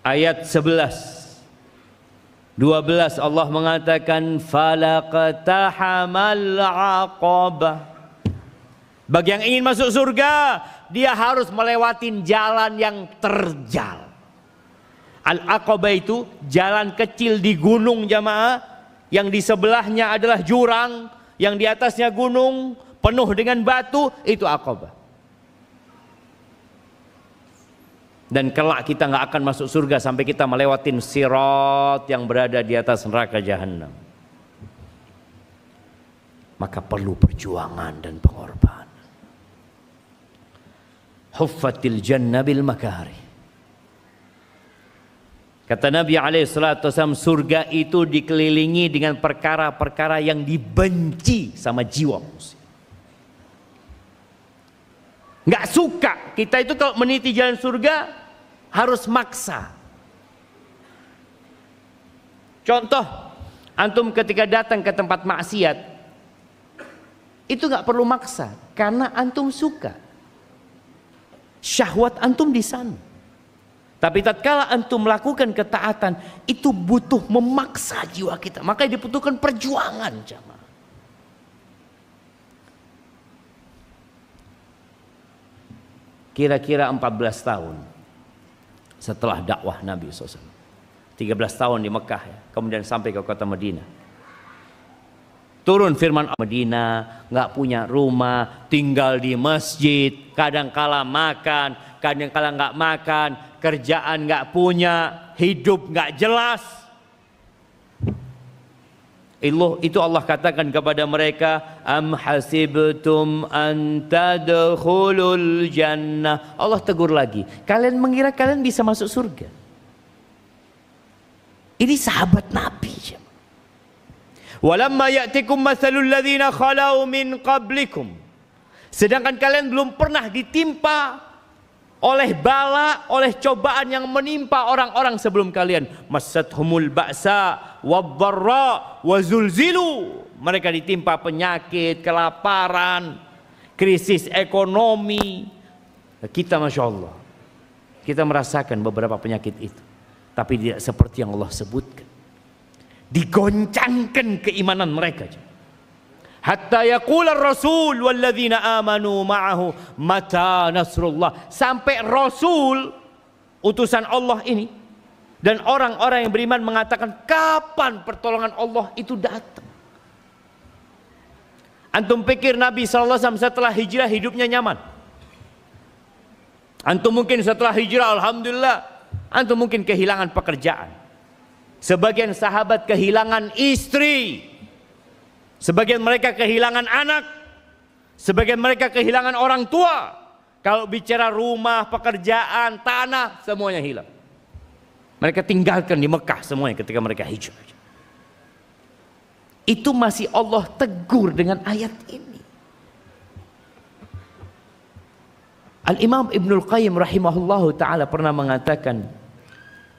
ayat 11, 12 Allah mengatakan falaqtahamal aqabah. Bagi yang ingin masuk surga, dia harus melewatin jalan yang terjal. Al-Aqabah itu jalan kecil di gunung jamaah, yang di sebelahnya adalah jurang, yang di atasnya gunung penuh dengan batu, itu Aqabah. Dan kelak kita nggak akan masuk surga sampai kita melewatin sirat yang berada di atas neraka jahanam. Maka perlu perjuangan dan pengorbanan. Huffatil jannah bil makari. Kata Nabi SAW, surga itu dikelilingi dengan perkara-perkara yang dibenci sama jiwa manusia. Nggak suka. Kita itu kalau meniti jalan surga harus maksa. Contoh, antum ketika datang ke tempat maksiat, itu nggak perlu maksa, karena antum suka. Syahwat antum di sana. Tapi tatkala antum melakukan ketaatan, itu butuh memaksa jiwa kita. Makanya dibutuhkan perjuangan, jamaah. Kira-kira 14 tahun setelah dakwah Nabi SAW. 13 tahun di Mekah ya, kemudian sampai ke kota Madinah. Turun firman Madinah, nggak punya rumah, tinggal di masjid, kadang kala makan, kadang kala nggak makan, kerjaan nggak punya, hidup nggak jelas. Itu Allah katakan kepada mereka, am hasibtum an tadkhulul jannah. Allah tegur lagi, kalian mengira kalian bisa masuk surga? Ini sahabat Nabi. Walamma ya'tikum mathalul ladzina khalau min qablikum. Sedangkan kalian belum pernah ditimpa oleh bala, oleh cobaan yang menimpa orang-orang sebelum kalian. Massathumul ba'sa wadh-dharra wa zulzilu. Mereka ditimpa penyakit, kelaparan, krisis ekonomi. Kita Masya Allah, kita merasakan beberapa penyakit itu, tapi tidak seperti yang Allah sebutkan. Digoncangkan keimanan mereka. Hatta yaqula ar-rasul walladzina amanu ma'ahu mata nasrullah. Sampai Rasul utusan Allah ini dan orang-orang yang beriman mengatakan, kapan pertolongan Allah itu datang? Antum pikir Nabi SAW setelah hijrah hidupnya nyaman? Antum mungkin setelah hijrah alhamdulillah, antum mungkin kehilangan pekerjaan. Sebagian sahabat kehilangan istri, sebagian mereka kehilangan anak, sebagian mereka kehilangan orang tua. Kalau bicara rumah, pekerjaan, tanah, semuanya hilang. Mereka tinggalkan di Mekah semuanya ketika mereka hijrah. Itu masih Allah tegur dengan ayat ini. Al-Imam Ibnul Qayyim rahimahullahu ta'ala pernah mengatakan,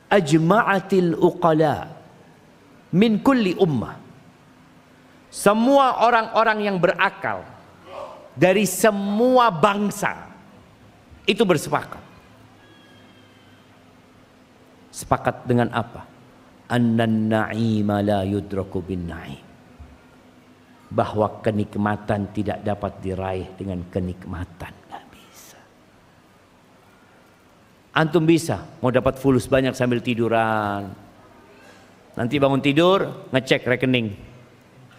ajma'atil uqala min kulli ummah. Semua orang-orang yang berakal dari semua bangsa itu bersepakat. Sepakat dengan apa? Annan na'ima la yudraku bin na'im. Bahwa kenikmatan tidak dapat diraih dengan kenikmatan. Antum bisa mau dapat fulus banyak sambil tiduran. Nanti bangun tidur, ngecek rekening.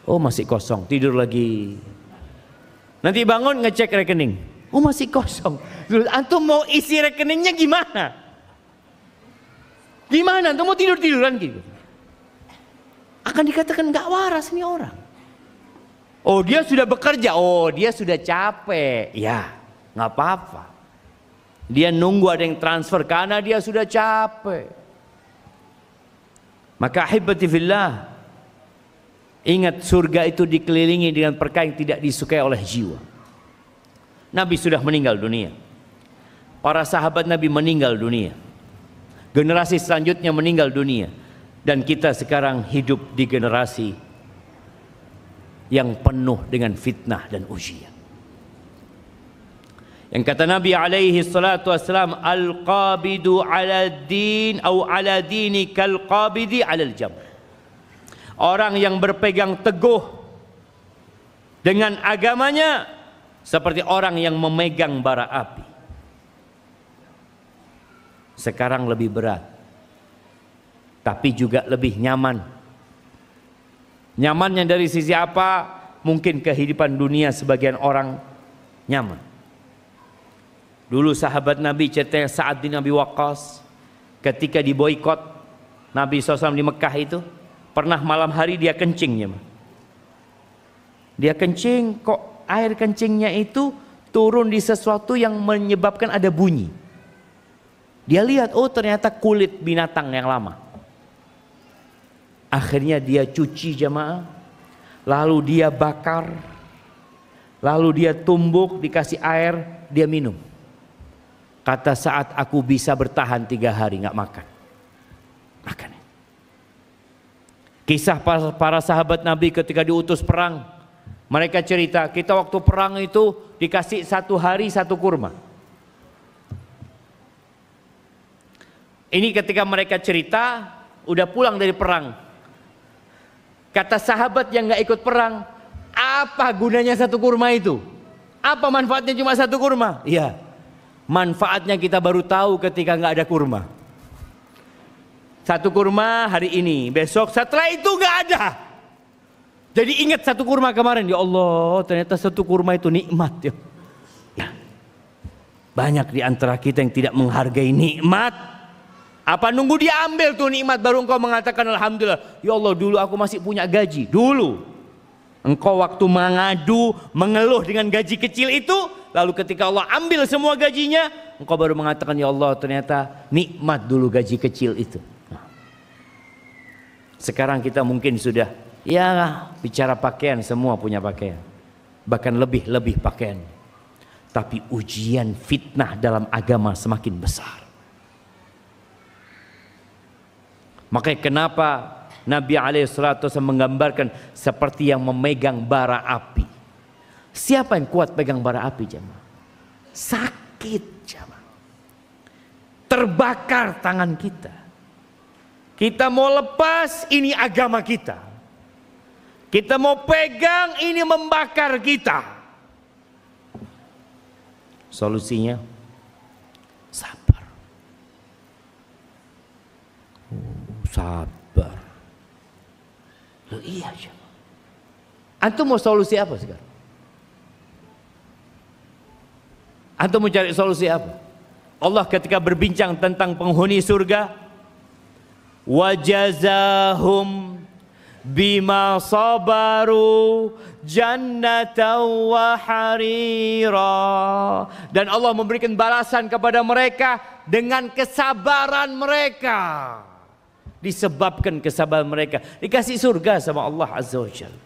Oh masih kosong, tidur lagi. Nanti bangun ngecek rekening. Oh masih kosong. Antum mau isi rekeningnya gimana? Gimana? Antum mau tidur-tiduran gitu? Akan dikatakan gak waras nih orang. Oh dia sudah bekerja, oh dia sudah capek. Ya gak apa-apa. Dia nunggu ada yang transfer karena dia sudah capek. Maka ahibati fillah, ingat surga itu dikelilingi dengan perkara yang tidak disukai oleh jiwa. Nabi sudah meninggal dunia. Para sahabat Nabi meninggal dunia. Generasi selanjutnya meninggal dunia. Dan kita sekarang hidup di generasi yang penuh dengan fitnah dan ujian. Yang kata Nabi alaihi salatu wassalam, al-qabidu ala din atau ala dini kal qabidi ala al-jam. Orang yang berpegang teguh dengan agamanya seperti orang yang memegang bara api. Sekarang lebih berat, tapi juga lebih nyaman. Nyamannya dari sisi apa? Mungkin kehidupan dunia sebagian orang nyaman. Dulu sahabat Nabi ceritanya Sa'ad bin Abi Waqqas ketika diboikot Nabi SAW di Mekah itu, pernah malam hari dia kencingnya. Dia kencing, kok air kencingnya itu turun di sesuatu yang menyebabkan ada bunyi. Dia lihat, oh ternyata kulit binatang yang lama. Akhirnya dia cuci jamaah, lalu dia bakar, lalu dia tumbuk, dikasih air, dia minum. Kata Sa'ad, aku bisa bertahan 3 hari nggak makan. Makan. Kisah para sahabat Nabi ketika diutus perang, mereka cerita, kita waktu perang itu dikasih 1 hari 1 kurma. Ini ketika mereka cerita, udah pulang dari perang. Kata sahabat yang nggak ikut perang, apa gunanya 1 kurma itu? Apa manfaatnya cuma 1 kurma? Iya. Manfaatnya kita baru tahu ketika nggak ada kurma. 1 kurma hari ini, besok setelah itu nggak ada. Jadi ingat 1 kurma kemarin, ya Allah ternyata 1 kurma itu nikmat ya. Banyak di antara kita yang tidak menghargai nikmat. Apa nunggu dia ambil tuh nikmat baru engkau mengatakan alhamdulillah. Ya Allah dulu aku masih punya gaji. Dulu engkau waktu mengadu, mengeluh dengan gaji kecil itu, lalu ketika Allah ambil semua gajinya, engkau baru mengatakan ya Allah ternyata nikmat dulu gaji kecil itu. Nah, sekarang kita mungkin sudah ya bicara pakaian, semua punya pakaian, bahkan lebih pakaian. Tapi ujian fitnah dalam agama semakin besar. Makanya kenapa Nabi alaihissalatu menggambarkan seperti yang memegang bara api. Siapa yang kuat pegang bara api jemaah? Sakit jemaah. Terbakar tangan kita. Kita mau lepas, ini agama kita. Kita mau pegang, ini membakar kita. Solusinya sabar. Sabar. Loh, iya jemaah. Antum mau solusi apa sekarang? Antum mau cari solusi apa? Allah ketika berbincang tentang penghuni surga, wajazahum bima sabaru jannatan wa harira, dan Allah memberikan balasan kepada mereka dengan kesabaran mereka. Disebabkan kesabaran mereka dikasih surga sama Allah Azza wa Jalla.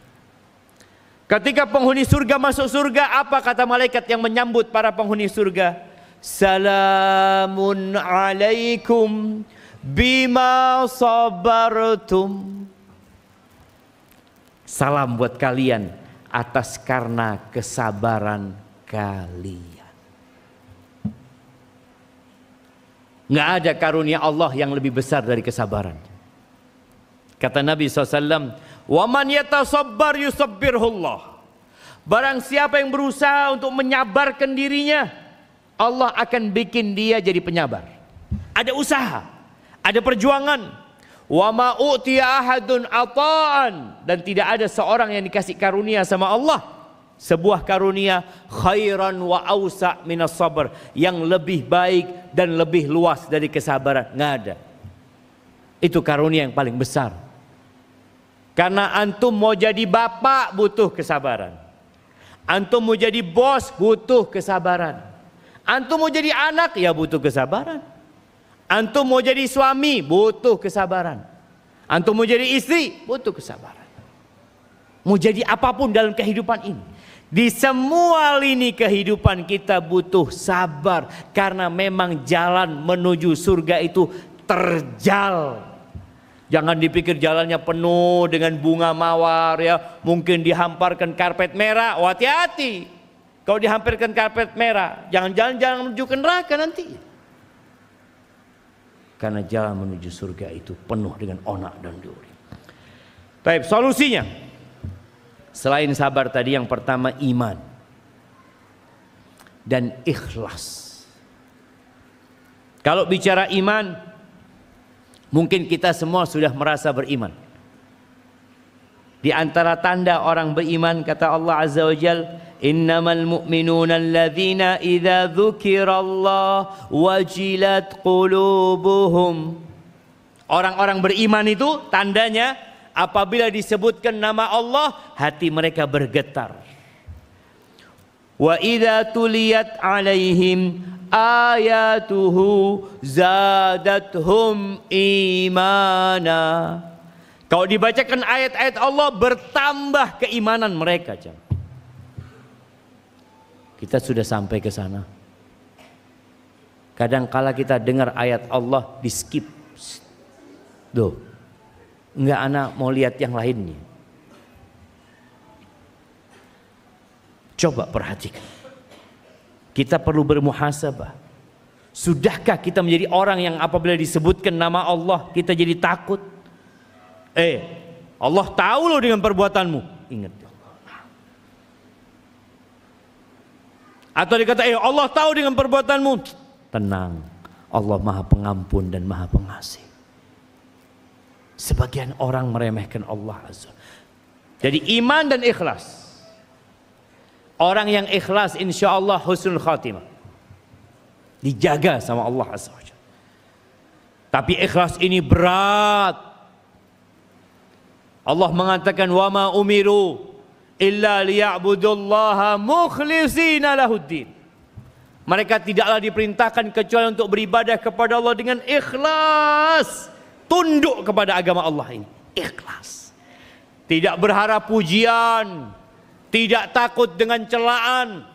Ketika penghuni surga masuk surga, apa kata malaikat yang menyambut para penghuni surga? Salamun alaikum bima sabartum. Salam buat kalian atas karena kesabaran kalian. Nggak ada karunia Allah yang lebih besar dari kesabaran. Kata Nabi SAW, "Waman yatasabbar yusabbirhullah." Barang siapa yang berusaha untuk menyabarkan dirinya, Allah akan bikin dia jadi penyabar. Ada usaha, ada perjuangan. Wa ma utiya ahadun ata'an, dan tidak ada seorang yang dikasih karunia sama Allah, sebuah karunia khairan wa ausa minas sabr, yang lebih baik dan lebih luas dari kesabaran. Nggak ada. Itu karunia yang paling besar. Karena antum mau jadi bapak butuh kesabaran. Antum mau jadi bos butuh kesabaran. Antum mau jadi anak ya butuh kesabaran. Antum mau jadi suami butuh kesabaran. Antum mau jadi istri butuh kesabaran. Mau jadi apapun dalam kehidupan ini, di semua lini kehidupan kita butuh sabar. Karena memang jalan menuju surga itu terjal. Jangan dipikir jalannya penuh dengan bunga mawar ya, mungkin dihamparkan karpet merah. Oh, hati-hati. Kau dihampirkan karpet merah, jangan menuju ke neraka nanti. Karena jalan menuju surga itu penuh dengan onak dan duri. Baik, solusinya selain sabar tadi, yang pertama iman dan ikhlas. Kalau bicara iman, mungkin kita semua sudah merasa beriman. Di antara tanda orang beriman, kata Allah Azza wa Jalla, innamal mu'minuna alladzina idza dzukirallah wajilat qulubuhum. Orang-orang beriman itu tandanya apabila disebutkan nama Allah, hati mereka bergetar. Wa idza tuliyat alaihim ayatuhu zadathum imana. Kalau dibacakan ayat-ayat Allah, bertambah keimanan mereka. Kita sudah sampai ke sana. Kadangkala kita dengar ayat Allah di skip. Duh, enggak, anak mau lihat yang lainnya. Coba perhatikan. Kita perlu bermuhasabah. Sudahkah kita menjadi orang yang apabila disebutkan nama Allah kita jadi takut? Allah tahu loh dengan perbuatanmu. Ingat. Atau dikata, Allah tahu dengan perbuatanmu. Tenang, Allah Maha Pengampun dan Maha Pengasih. Sebagian orang meremehkan Allah Azza. Jadi iman dan ikhlas. Orang yang ikhlas insya Allah husnul khatimah. Dijaga sama Allah Azza. Tapi ikhlas ini berat. Allah mengatakan wa ma umiru illa liya'budullaha mukhlishina lahuddin. Mereka tidaklah diperintahkan kecuali untuk beribadah kepada Allah dengan ikhlas, tunduk kepada agama Allah ini, ikhlas. Tidak berharap pujian, tidak takut dengan celaan.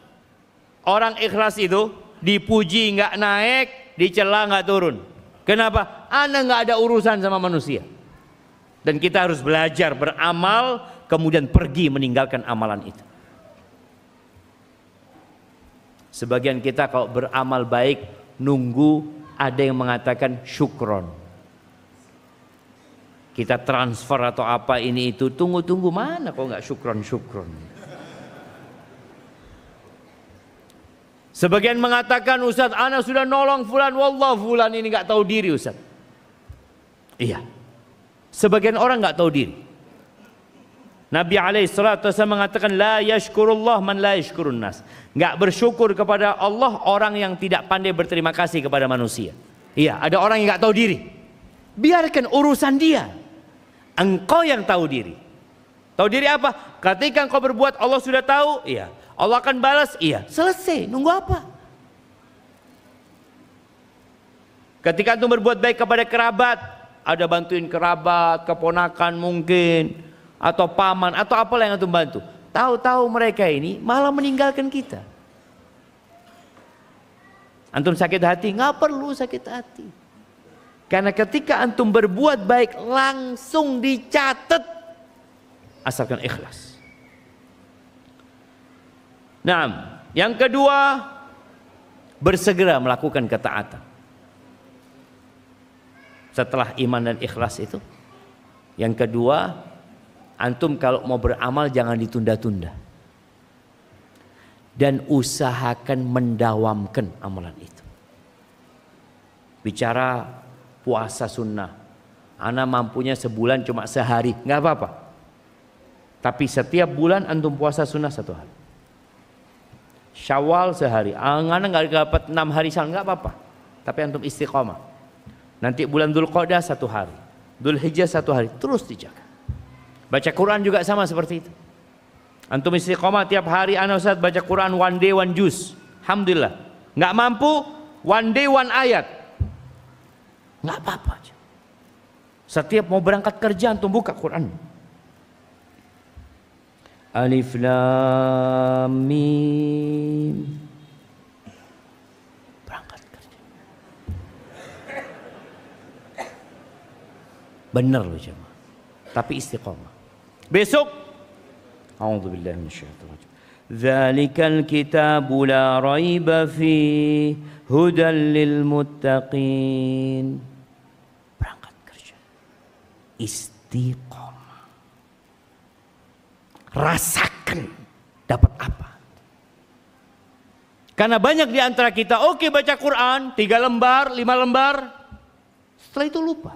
Orang ikhlas itu dipuji nggak naik, dicela nggak turun. Kenapa? Anda nggak ada urusan sama manusia. Dan kita harus belajar beramal, kemudian pergi meninggalkan amalan itu. Sebagian kita kalau beramal baik, nunggu ada yang mengatakan syukron. Kita transfer atau apa ini itu, tunggu mana kok nggak syukron. Sebagian mengatakan, Ustaz, ana sudah nolong fulan, wallah fulan ini nggak tahu diri Ustaz. Iya. Sebagian orang nggak tahu diri. Nabi alaihissalatu wasallam mengatakan la yashkurullah man la yashkurun nas. Nggak bersyukur kepada Allah orang yang tidak pandai berterima kasih kepada manusia. Iya, ada orang yang nggak tahu diri. Biarkan urusan dia. Engkau yang tahu diri. Tahu diri apa? Ketika engkau berbuat Allah sudah tahu. Iya. Allah akan balas. Iya. Selesai. Nunggu apa? Ketika antum berbuat baik kepada kerabat, ada bantuin kerabat, keponakan mungkin, atau paman, atau apalah yang antum bantu. Tahu-tahu mereka ini malah meninggalkan kita. Antum sakit hati, nggak perlu sakit hati. Karena ketika antum berbuat baik langsung dicatat, asalkan ikhlas. Nah, yang kedua, bersegera melakukan ketaatan. Setelah iman dan ikhlas itu, yang kedua, antum kalau mau beramal jangan ditunda-tunda. Dan usahakan mendawamkan amalan itu. Bicara puasa sunnah, ana mampunya sebulan cuma sehari, nggak apa-apa. Tapi setiap bulan antum puasa sunnah 1 hari. Syawal sehari, ana nggak dapat 6 hari syawal, nggak apa-apa. Tapi antum istiqomah. Nanti bulan Dzulqa'dah 1 hari, Dzulhijjah 1 hari, terus dijaga. Baca Quran juga sama seperti itu. Antum istiqomah tiap hari, ana Ustaz baca Quran one day one juz. Alhamdulillah. Nggak mampu, one day one ayat. Nggak apa-apa. Setiap mau berangkat kerja antum buka Quran. Alif Lam Mim. Berangkat kerja. Bener loh jemaah. Tapi istiqomah. Besok, a'udzubillahi minasyaitonir rajim. Dzalikal kitabu la raiba fi hudan lil muttaqin. Berangkat kerja. Istiqomah. Rasakan dapat apa? Karena banyak di antara kita oke baca Quran 3 lembar, 5 lembar, setelah itu lupa.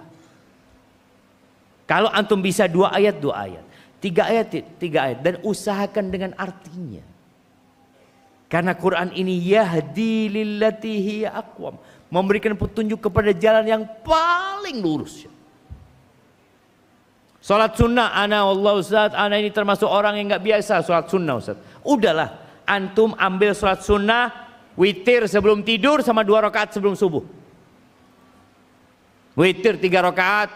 Kalau antum bisa 2 ayat, 2 ayat, 3 ayat, 3 ayat, dan usahakan dengan artinya. Karena Quran ini yahdi lillati hiya aqwam, memberikan petunjuk kepada jalan yang paling lurus. Salat sunnah, ana wallah Ustaz, ana ini termasuk orang yang nggak biasa salat sunnah Ustaz. Udahlah. Antum ambil sholat sunnah witir sebelum tidur sama 2 rakaat sebelum subuh. Witir 3 rakaat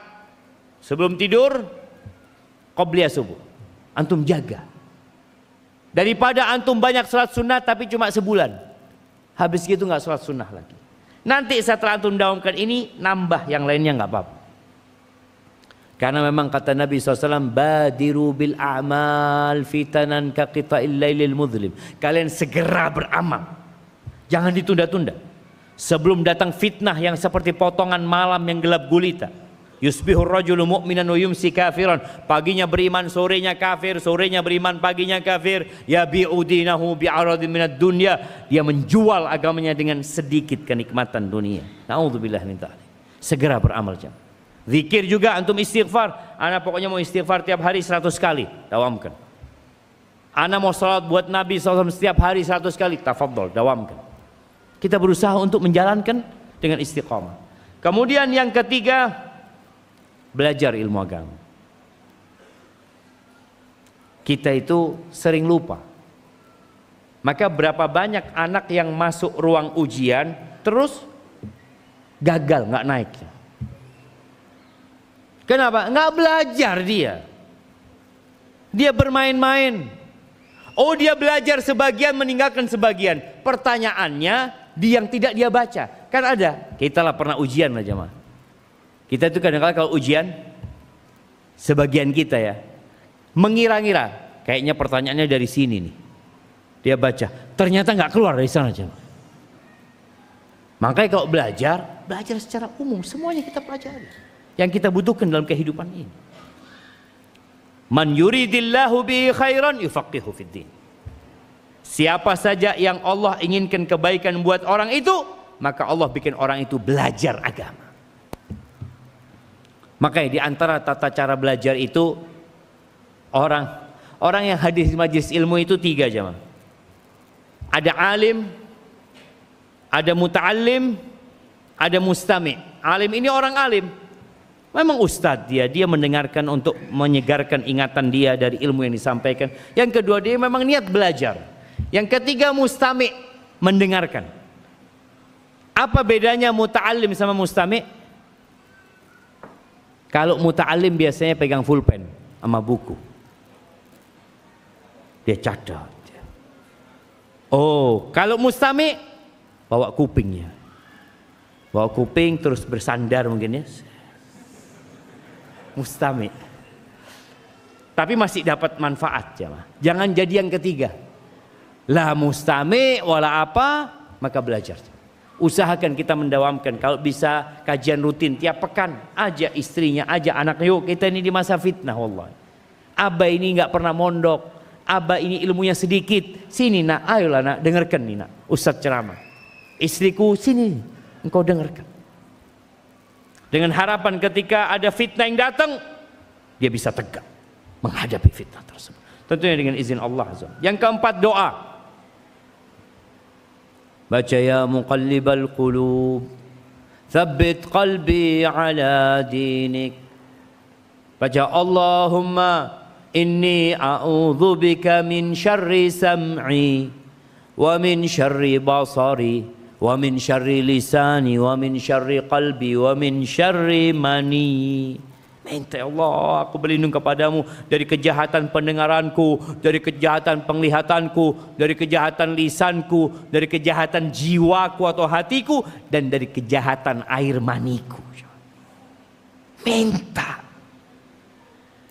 sebelum tidur, qobliyah subuh. Antum jaga. Daripada antum banyak sholat sunnah tapi cuma sebulan, habis gitu nggak sholat sunnah lagi. Nanti setelah antum daumkan ini, nambah yang lainnya nggak apa-apa. Karena memang kata Nabi SAW, badiru bil a'mal fitanan ka qita'il lailil mudhlim. Kalian segera beramal, jangan ditunda-tunda. Sebelum datang fitnah yang seperti potongan malam yang gelap gulita. Yusbihur rajulu mu'minan wa yumsi kafiran. Paginya beriman, sorenya kafir, sorenya beriman, paginya kafir. Yabi'u dinahu bi'aradin minad dunya. Dia menjual agamanya dengan sedikit kenikmatan dunia. Na'udzubillah min dzalik. Segera beramal jemaah. Zikir juga antum istighfar. Ana pokoknya mau istighfar tiap hari 100 kali. Dawamkan. Ana mau salat buat Nabi SAW setiap hari 100 kali. Tafadhol, dawamkan. Kita berusaha untuk menjalankan dengan istiqamah. Kemudian yang ketiga, belajar ilmu agama. Kita itu sering lupa. Maka berapa banyak anak yang masuk ruang ujian terus gagal, nggak naik. Kenapa? Nggak belajar dia. Dia bermain-main. Oh, dia belajar sebagian, meninggalkan sebagian. Pertanyaannya, yang tidak dia baca. Kan ada. Kita lah pernah ujian lah jemaah. Kita itu kadang-kadang kalau ujian, sebagian kita ya, mengira-ngira. Kayaknya pertanyaannya dari sini nih. Dia baca. Ternyata nggak keluar dari sana jemaah. Makanya kalau belajar secara umum. Semuanya kita pelajari. Yang kita butuhkan dalam kehidupan ini. Man yuridillahu bihi khairan yufaqihu fiddin. Siapa saja yang Allah inginkan kebaikan buat orang itu, maka Allah bikin orang itu belajar agama. Makanya di antara tata cara belajar itu, orang yang hadir di majelis ilmu itu 3 jemaah. Ada alim, ada muta'allim, ada mustami'. Alim ini orang alim. Memang ustadz dia mendengarkan untuk menyegarkan ingatan dia dari ilmu yang disampaikan. Yang kedua, dia memang niat belajar. Yang ketiga, mustami', mendengarkan. Apa bedanya muta'allim sama mustami'? Kalau muta'allim biasanya pegang pulpen sama buku. Dia catat. Oh, kalau mustami' bawa kupingnya. Bawa kuping terus bersandar mungkin ya. Mustami'. Tapi masih dapat manfaat jemaah. Jangan jadi yang ketiga. La mustami' wala apa, maka belajar. Usahakan kita mendawamkan. Kalau bisa kajian rutin tiap pekan, ajak istrinya, ajak anaknya. Yuk, kita ini di masa fitnah wallahi. Abah ini nggak pernah mondok. Abah ini ilmunya sedikit. Sini nak, ayolah nak, dengarkan nih nak, ustadz ceramah. Istriku, sini, engkau dengarkan. Dengan harapan ketika ada fitnah yang datang, dia bisa tegak menghadapi fitnah tersebut. Tentunya dengan izin Allah. Yang keempat, doa. Baca ya muqallibal qulub, tsabbit qalbi ala dinik. Baca Allahumma inni a'udzubika min syarri sam'i wa min syarri basari wa min syarri lisani wa min syarri qalbi wa min syarri mani. Minta ya Allah, aku berlindung kepadamu dari kejahatan pendengaranku, dari kejahatan penglihatanku, dari kejahatan lisanku, dari kejahatan jiwaku atau hatiku, dan dari kejahatan air maniku. Minta.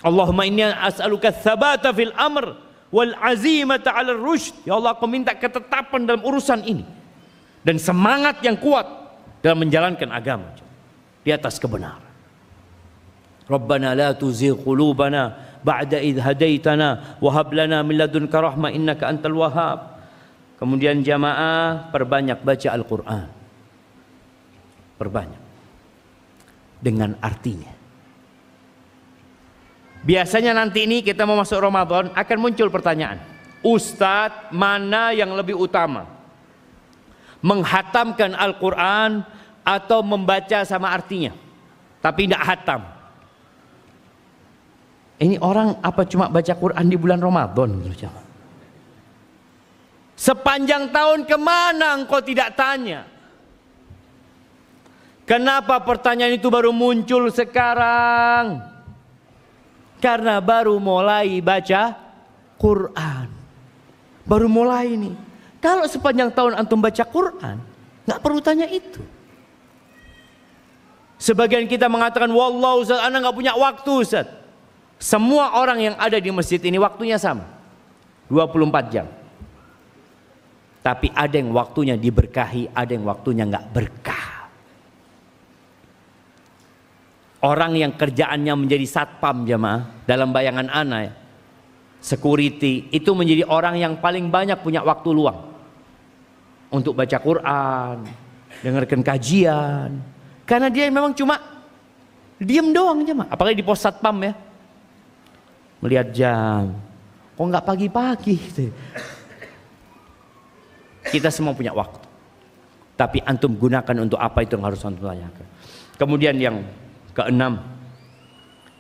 Allahumma inni as'aluka tsabata fil amr wal azimata 'alal rusyd. Ya Allah, aku minta ketetapan dalam urusan ini dan semangat yang kuat dalam menjalankan agama di atas kebenaran. Rabbana la tuzigh qulubana ba'da idh hadaitana wa hab lana min ladunka rahmah innaka antal wahhab. Kemudian jamaah, perbanyak baca Al-Qur'an. Perbanyak dengan artinya. Biasanya nanti ini kita mau masuk Ramadan akan muncul pertanyaan, Ustadz, mana yang lebih utama? Menghatamkan Al-Quran atau membaca sama artinya tapi tidak hatam? Ini orang apa cuma baca Quran di bulan Ramadan? Sepanjang tahun kemana engkau tidak tanya? Kenapa pertanyaan itu baru muncul sekarang? Karena baru mulai baca Quran, baru mulai nih. Kalau sepanjang tahun antum baca Quran, nggak perlu tanya itu. Sebagian kita mengatakan, wallah Ustaz, ana nggak punya waktu Ustaz. Semua orang yang ada di masjid ini waktunya sama, 24 jam. Tapi ada yang waktunya diberkahi, ada yang waktunya nggak berkah. Orang yang kerjaannya menjadi satpam jamaah, dalam bayangan ana, security, itu menjadi orang yang paling banyak punya waktu luang untuk baca Quran, dengarkan kajian. Karena dia memang cuma diem doang jamaah, apalagi di pos satpam ya, melihat jam, kok nggak pagi-pagi gitu. Kita semua punya waktu, tapi antum gunakan untuk apa, itu yang harus antum tanyakan. Kemudian yang keenam,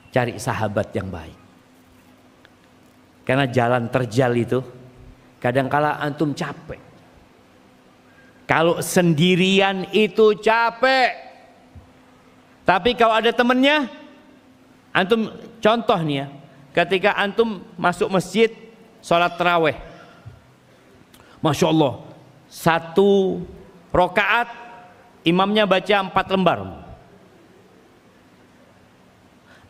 cari sahabat yang baik. Karena jalan terjal itu kadangkala antum capek. Kalau sendirian itu capek. Tapi kalau ada temennya, antum contoh nih ya, ketika antum masuk masjid sholat taraweh, Masya Allah, 1 rakaat imamnya baca 4 lembar.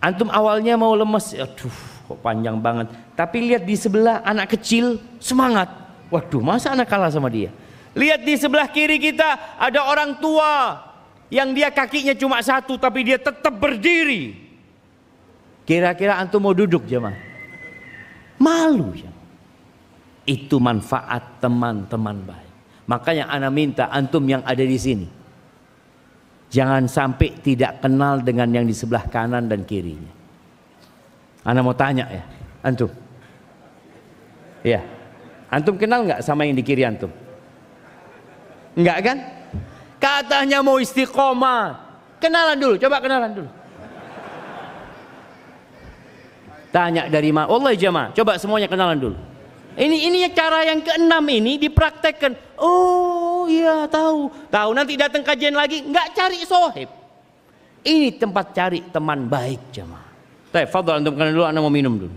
Antum awalnya mau lemes, aduh kok panjang banget. Tapi lihat di sebelah anak kecil semangat. Waduh, masa anak kalah sama dia? Lihat di sebelah kiri kita ada orang tua yang dia kakinya cuma 1 tapi dia tetap berdiri. Kira-kira antum mau duduk jemaah? Malu ya. Itu manfaat teman-teman baik. Makanya ana minta antum yang ada di sini, jangan sampai tidak kenal dengan yang di sebelah kanan dan kirinya. Ana mau tanya ya, antum. Ya, antum kenal nggak sama yang di kiri antum? Enggak kan? Katanya mau istiqomah. Kenalan dulu, coba kenalan dulu. Tanya dari mana? Wallahi jamaah, coba semuanya kenalan dulu. Ini cara yang keenam ini dipraktekkan. Oh iya tahu. Tahu nanti datang kajian lagi nggak cari sohib. Ini tempat cari teman baik jemaah. Baik, fadhal antum kenal dulu, ana mau minum dulu.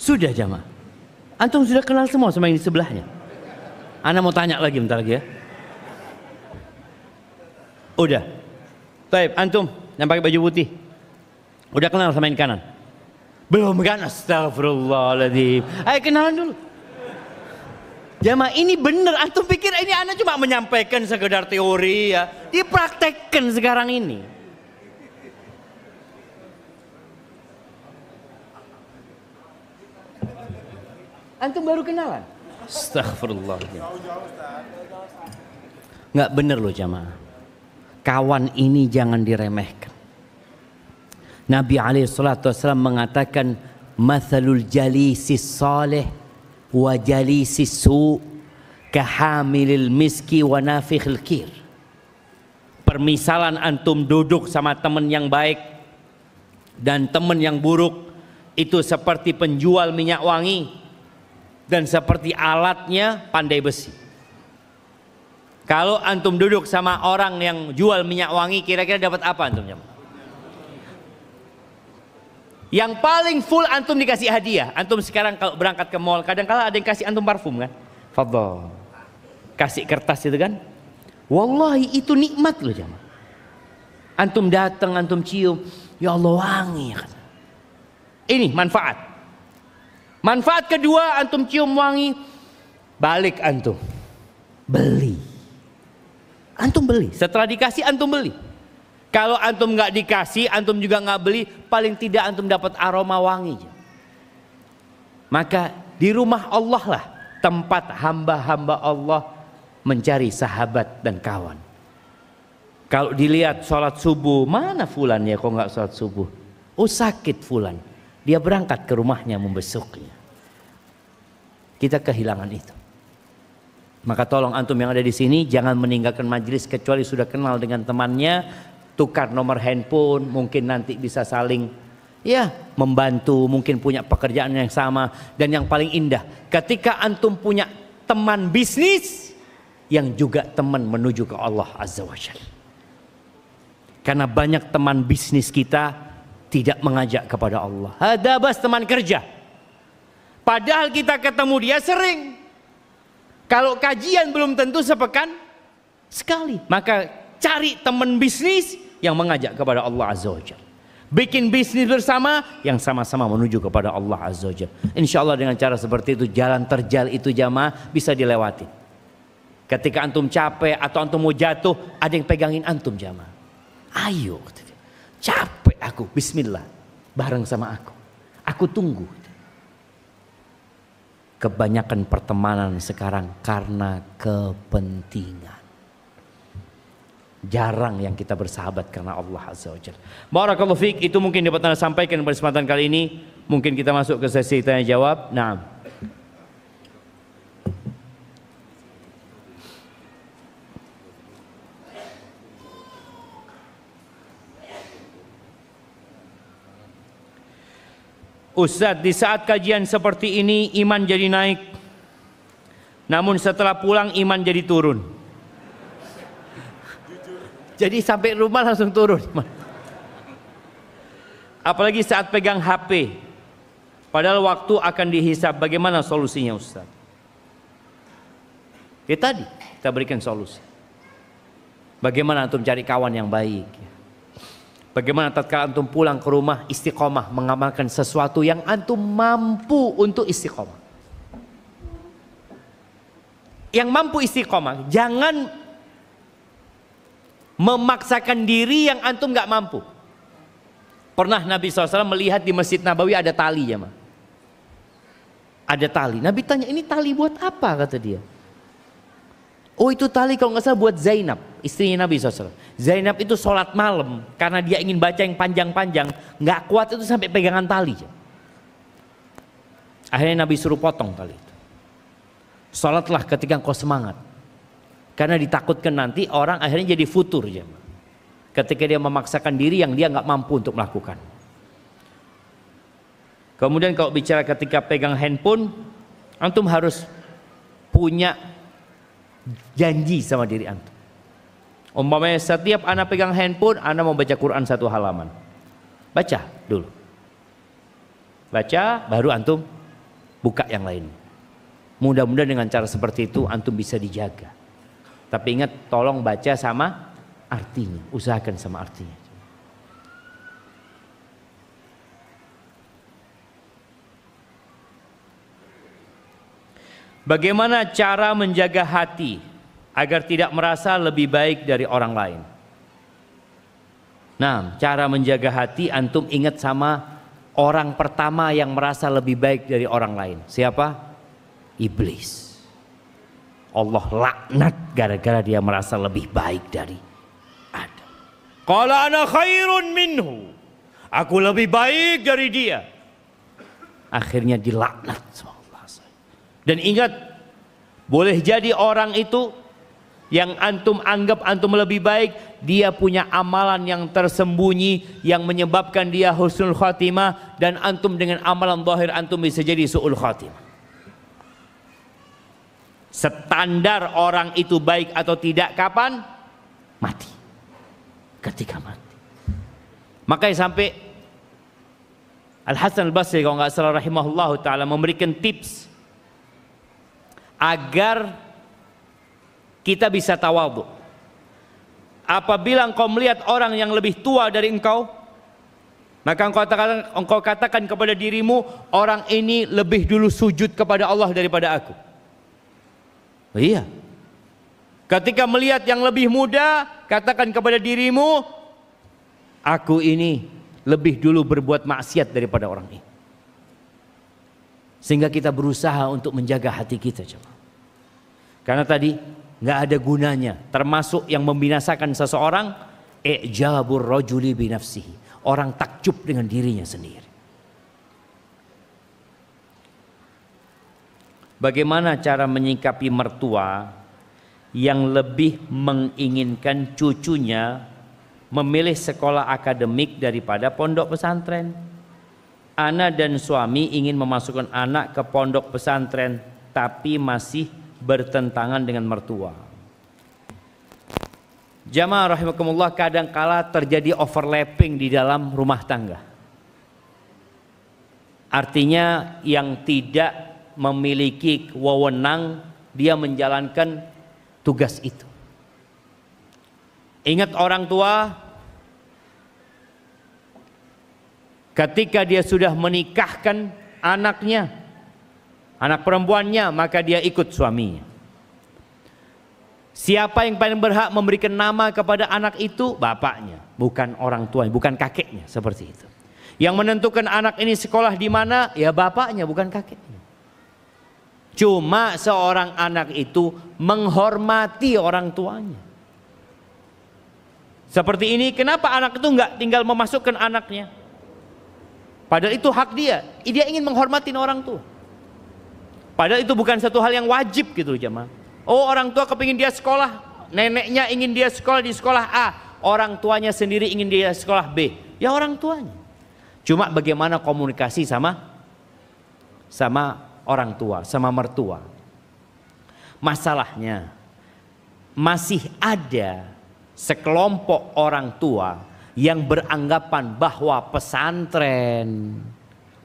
Sudah jemaah. Antum sudah kenal semua sama yang di sebelahnya. Ana mau tanya lagi bentar lagi ya. Udah. Baik, antum yang pakai baju putih, udah kenal sama yang kanan? Belum kan? Astagfirullahaladzim. Ayo kenalan dulu. Jamaah, ini bener. Antum pikir ini ana cuma menyampaikan sekedar teori ya? Dipraktekkan sekarang ini. Antum baru kenalan? Astagfirullah. Nggak bener loh jamaah. Kawan ini jangan diremehkan. Nabi SAW mengatakan, mathalul jalisis salih wa jalisis su' kahamilil miski wa nafikhil kir. Permisalan antum duduk sama teman yang baik dan teman yang buruk itu seperti penjual minyak wangi dan seperti alatnya pandai besi. Kalau antum duduk sama orang yang jual minyak wangi, kira-kira dapat apa antum? Yang paling full antum dikasih hadiah. Antum sekarang kalau berangkat ke mall, kadang-kala ada yang kasih antum parfum kan? Fadhol. Kasih kertas itu kan? Wallahi itu nikmat loh jamaah. Antum datang, antum cium, ya Allah wangi. Ya kan? Ini manfaat. Manfaat kedua, antum cium wangi, balik antum beli. Antum beli. Setelah dikasih antum beli. Kalau antum nggak dikasih, antum juga nggak beli, paling tidak antum dapat aroma wangi. Maka di rumah Allah lah tempat hamba-hamba Allah mencari sahabat dan kawan. Kalau dilihat sholat subuh, mana fulan ya kok nggak sholat subuh? Oh sakit fulan, dia berangkat ke rumahnya membesuknya. Kita kehilangan itu. Maka tolong antum yang ada di sini jangan meninggalkan majelis kecuali sudah kenal dengan temannya, tukar nomor handphone, mungkin nanti bisa saling ya membantu, mungkin punya pekerjaan yang sama. Dan yang paling indah, ketika antum punya teman bisnis yang juga teman menuju ke Allah Azza wa Jalla. Karena banyak teman bisnis kita tidak mengajak kepada Allah. Ada bas teman kerja. Padahal kita ketemu dia sering. Kalau kajian belum tentu sepekan sekali. Maka cari teman bisnis yang mengajak kepada Allah Azza wa Jalla. Bikin bisnis bersama yang sama-sama menuju kepada Allah Azza wa Jalla. Insya Allah dengan cara seperti itu jalan terjal itu jamaah bisa dilewati. Ketika antum capek atau antum mau jatuh, ada yang pegangin antum jamaah. Ayo, capek aku, bismillah, bareng sama aku. Aku tunggu. Kebanyakan pertemanan sekarang karena kepentingan. Jarang yang kita bersahabat karena Allah Azza wa Jalla. Barakallahu fiik, itu mungkin dapat Anda sampaikan pada kesempatan kali ini. Mungkin kita masuk ke sesi tanya jawab. Nah. Ustadz, di saat kajian seperti ini iman jadi naik, namun setelah pulang iman jadi turun. Jadi sampai rumah langsung turun. Apalagi saat pegang HP, padahal waktu akan dihisab. Bagaimana solusinya Ustadz? Ya tadi kita berikan solusi. Bagaimana antum cari kawan yang baik? Bagaimana tatkala antum pulang ke rumah istiqomah mengamalkan sesuatu yang antum mampu untuk istiqomah. Yang mampu istiqomah, jangan memaksakan diri yang antum nggak mampu. Pernah Nabi SAW melihat di Masjid Nabawi ada tali ya, Ma. Ada tali. Nabi tanya, ini tali buat apa? Kata dia. Oh itu tali kalau nggak salah buat Zainab, istrinya Nabi SAW. Zainab itu sholat malam karena dia ingin baca yang panjang-panjang, nggak kuat itu sampai pegangan tali. Akhirnya Nabi suruh potong tali itu. Sholatlah ketika engkau semangat, karena ditakutkan nanti orang akhirnya jadi futur ya. Ketika dia memaksakan diri yang dia nggak mampu untuk melakukan. Kemudian kalau bicara ketika pegang handphone, antum harus punya janji sama diri antum. Umpamanya setiap anak pegang handphone, anak mau baca Quran satu halaman. Baca dulu. Baca, baru antum buka yang lain. Mudah-mudahan dengan cara seperti itu antum bisa dijaga. Tapi ingat, tolong baca sama artinya. Usahakan sama artinya. Bagaimana cara menjaga hati agar tidak merasa lebih baik dari orang lain? Nah, cara menjaga hati antum ingat sama orang pertama yang merasa lebih baik dari orang lain. Siapa? Iblis. Allah laknat gara-gara dia merasa lebih baik dari Adam. Qala ana khairun minhu. Aku lebih baik dari dia. Akhirnya dilaknat sama Allah. Dan ingat, boleh jadi orang itu yang antum anggap antum lebih baik, dia punya amalan yang tersembunyi yang menyebabkan dia husnul khatimah, dan antum dengan amalan zahir antum bisa jadi su'ul khatimah. Standar orang itu baik atau tidak kapan? Mati. Ketika mati. Makanya sampai Al-Hasan Al-Basri kalau nggak salah rahimahullah ta'ala memberikan tips agar kita bisa tawadhu. Apabila engkau melihat orang yang lebih tua dari engkau, maka engkau katakan kepada dirimu, orang ini lebih dulu sujud kepada Allah daripada aku. Iya. Ketika melihat yang lebih muda, katakan kepada dirimu, aku ini lebih dulu berbuat maksiat daripada orang ini. Sehingga kita berusaha untuk menjaga hati kita, coba. Karena tadi nggak ada gunanya, termasuk yang membinasakan seseorang, i'jabur rajuli bi nafsihi. Orang takjub dengan dirinya sendiri. Bagaimana cara menyikapi mertua yang lebih menginginkan cucunya memilih sekolah akademik daripada pondok pesantren? Ana dan suami ingin memasukkan anak ke pondok pesantren, tapi masih bertentangan dengan mertua. Jamaah rahimakumullah, kadangkala terjadi overlapping di dalam rumah tangga. Artinya yang tidak memiliki wewenang dia menjalankan tugas itu. Ingat orang tua ketika dia sudah menikahkan anaknya, anak perempuannya, maka dia ikut suaminya. Siapa yang paling berhak memberikan nama kepada anak itu? Bapaknya, bukan orang tuanya, bukan kakeknya, seperti itu. Yang menentukan anak ini sekolah di mana? Ya bapaknya, bukan kakeknya. Cuma seorang anak itu menghormati orang tuanya. Seperti ini, kenapa anak itu enggak tinggal memasukkan anaknya? Padahal itu hak dia. Dia ingin menghormati orang tua. Padahal itu bukan satu hal yang wajib gitu, jemaah. Oh, orang tua kepingin dia sekolah, neneknya ingin dia sekolah di sekolah A, orang tuanya sendiri ingin dia sekolah B. Ya orang tuanya. Cuma bagaimana komunikasi sama orang tua, sama mertua. Masalahnya masih ada sekelompok orang tua yang beranggapan bahwa pesantren,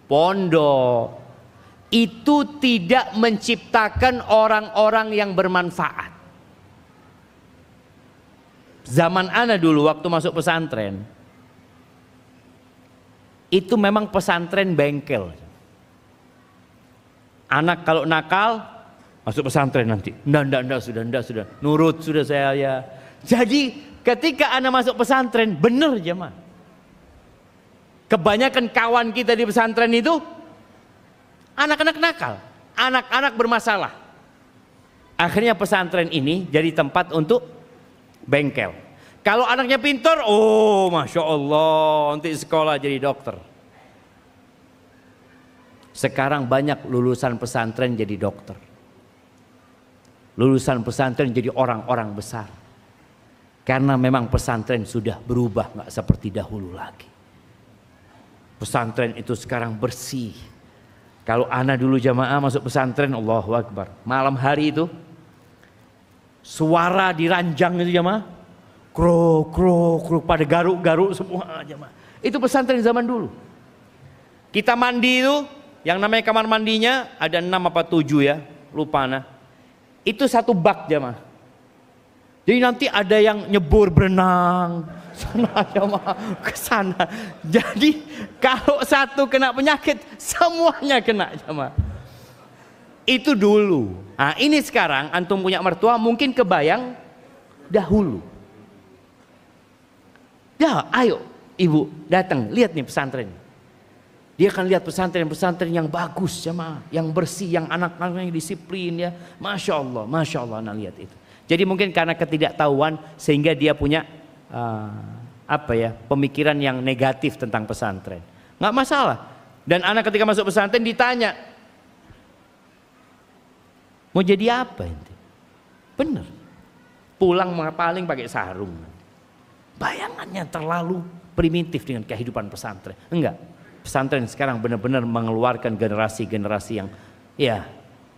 pondok itu tidak menciptakan orang-orang yang bermanfaat. Zaman ana dulu waktu masuk pesantren, itu memang pesantren bengkel. Anak kalau nakal masuk pesantren nanti. Ndak sudah. Nurut sudah saya ya. Jadi ketika ana masuk pesantren, bener jemaah. Kebanyakan kawan kita di pesantren itu anak-anak nakal, anak-anak bermasalah. Akhirnya pesantren ini jadi tempat untuk bengkel. Kalau anaknya pintar, oh masya Allah, nanti sekolah jadi dokter. Sekarang banyak lulusan pesantren jadi dokter. Lulusan pesantren jadi orang-orang besar. Karena memang pesantren sudah berubah, nggak seperti dahulu lagi. Pesantren itu sekarang bersih. Kalau ana dulu jamaah masuk pesantren, Allahu Akbar. Malam hari itu suara diranjang itu jamaah. Krok pada garuk-garuk semua jamaah. Itu pesantren zaman dulu. Kita mandi itu, yang namanya kamar mandinya ada 6 apa 7 ya, lupa ana. Itu satu bak jamaah. Jadi nanti ada yang nyebur berenang sana jamaah ke sana. Jadi kalau satu kena penyakit, semuanya kena jamaah. Itu dulu. Nah, ini sekarang antum punya mertua mungkin kebayang dahulu. Ya, ayo ibu datang lihat nih pesantren. Dia akan lihat pesantren-pesantren yang bagus jamaah, yang bersih, yang anak-anaknya disiplin ya. Masya Allah anak lihat itu. Jadi mungkin karena ketidaktahuan sehingga dia punya pemikiran yang negatif tentang pesantren. Nggak masalah. Dan anak ketika masuk pesantren ditanya, mau jadi apa ente? Bener. Pulang paling pakai sarung. Bayangannya terlalu primitif dengan kehidupan pesantren. Enggak. Pesantren sekarang benar-benar mengeluarkan generasi-generasi yang ya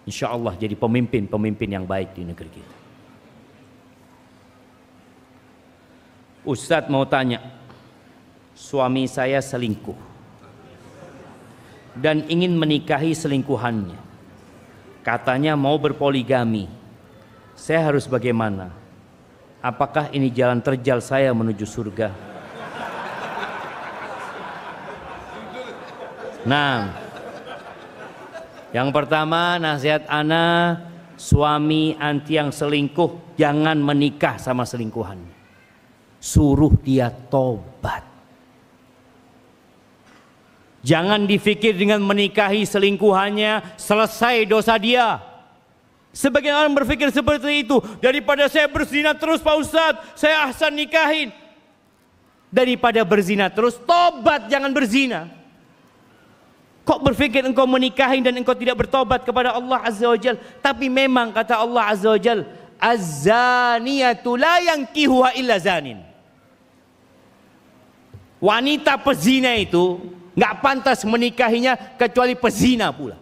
insya Allah jadi pemimpin-pemimpin yang baik di negeri kita. Ustadz mau tanya, suami saya selingkuh. dan ingin menikahi selingkuhannya. Katanya mau berpoligami. Saya harus bagaimana? Apakah ini jalan terjal saya menuju surga? Nah, yang pertama nasihat ana, suami anti yang selingkuh jangan menikah sama selingkuhannya. Suruh dia tobat. Jangan dipikir dengan menikahi selingkuhannya selesai dosa dia. Sebagian orang berpikir seperti itu. Daripada saya berzina terus Pak Ustadz, saya ahsan nikahin. Daripada berzina terus, tobat jangan berzina. Kok berpikir engkau menikahin dan engkau tidak bertobat kepada Allah Azza wa Jal? Tapi memang kata Allah Azza wa Jal, az-zaniyatu la yankihuha illa zanin. Wanita pezina itu nggak pantas menikahinya kecuali pezina pula.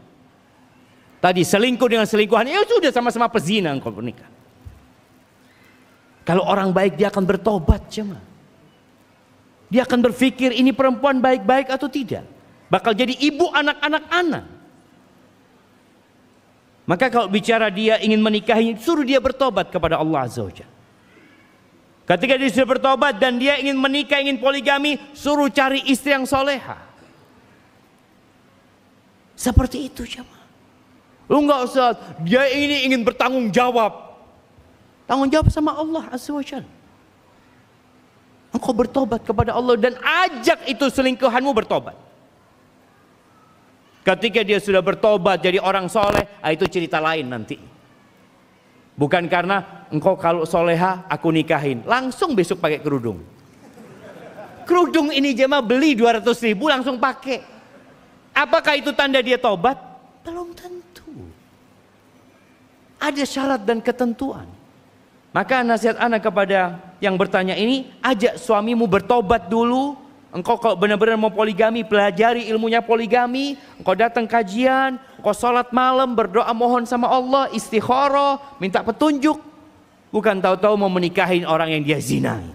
Tadi selingkuh dengan selingkuhan, ya sudah sama-sama pezina engkau menikah. Kalau orang baik dia akan bertobat, jemaah. Dia akan berpikir ini perempuan baik-baik atau tidak. Bakal jadi ibu anak-anak anak. Maka kalau bicara dia ingin menikahi, suruh dia bertobat kepada Allah Azza wa Jalla. Ketika dia sudah bertobat dan dia ingin menikah, ingin poligami, suruh cari istri yang soleha. Seperti itu jemaah. Lu nggak usah, dia ini ingin bertanggung jawab. Tanggung jawab sama Allah Azza wa Jalla. Engkau bertobat kepada Allah dan ajak itu selingkuhanmu bertobat. Ketika dia sudah bertobat jadi orang soleh, itu cerita lain nanti. Bukan karena engkau kalau soleha aku nikahin, langsung besok pakai kerudung. Kerudung ini jemaah beli 200.000 langsung pakai. Apakah itu tanda dia tobat? Belum tentu. Ada syarat dan ketentuan. Maka nasihat anak kepada yang bertanya ini, ajak suamimu bertobat dulu. Engkau kalau benar-benar mau poligami, pelajari ilmunya poligami. Engkau datang kajian, engkau sholat malam, berdoa mohon sama Allah, istikharah, minta petunjuk. Bukan tahu-tahu mau menikahin orang yang dia zinain.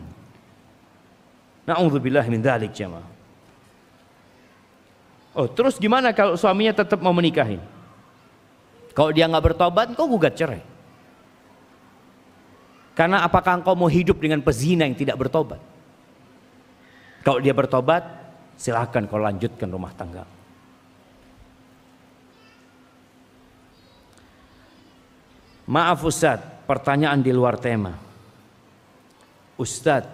Na'udzubillah min dzalik jemaah. Oh, terus gimana kalau suaminya tetap mau menikahin? Kalau dia nggak bertobat, engkau gugat cerai. Karena apakah engkau mau hidup dengan pezina yang tidak bertobat? Kalau dia bertobat, silakan kau lanjutkan rumah tangga. Maaf Ustadz, pertanyaan di luar tema. Ustadz,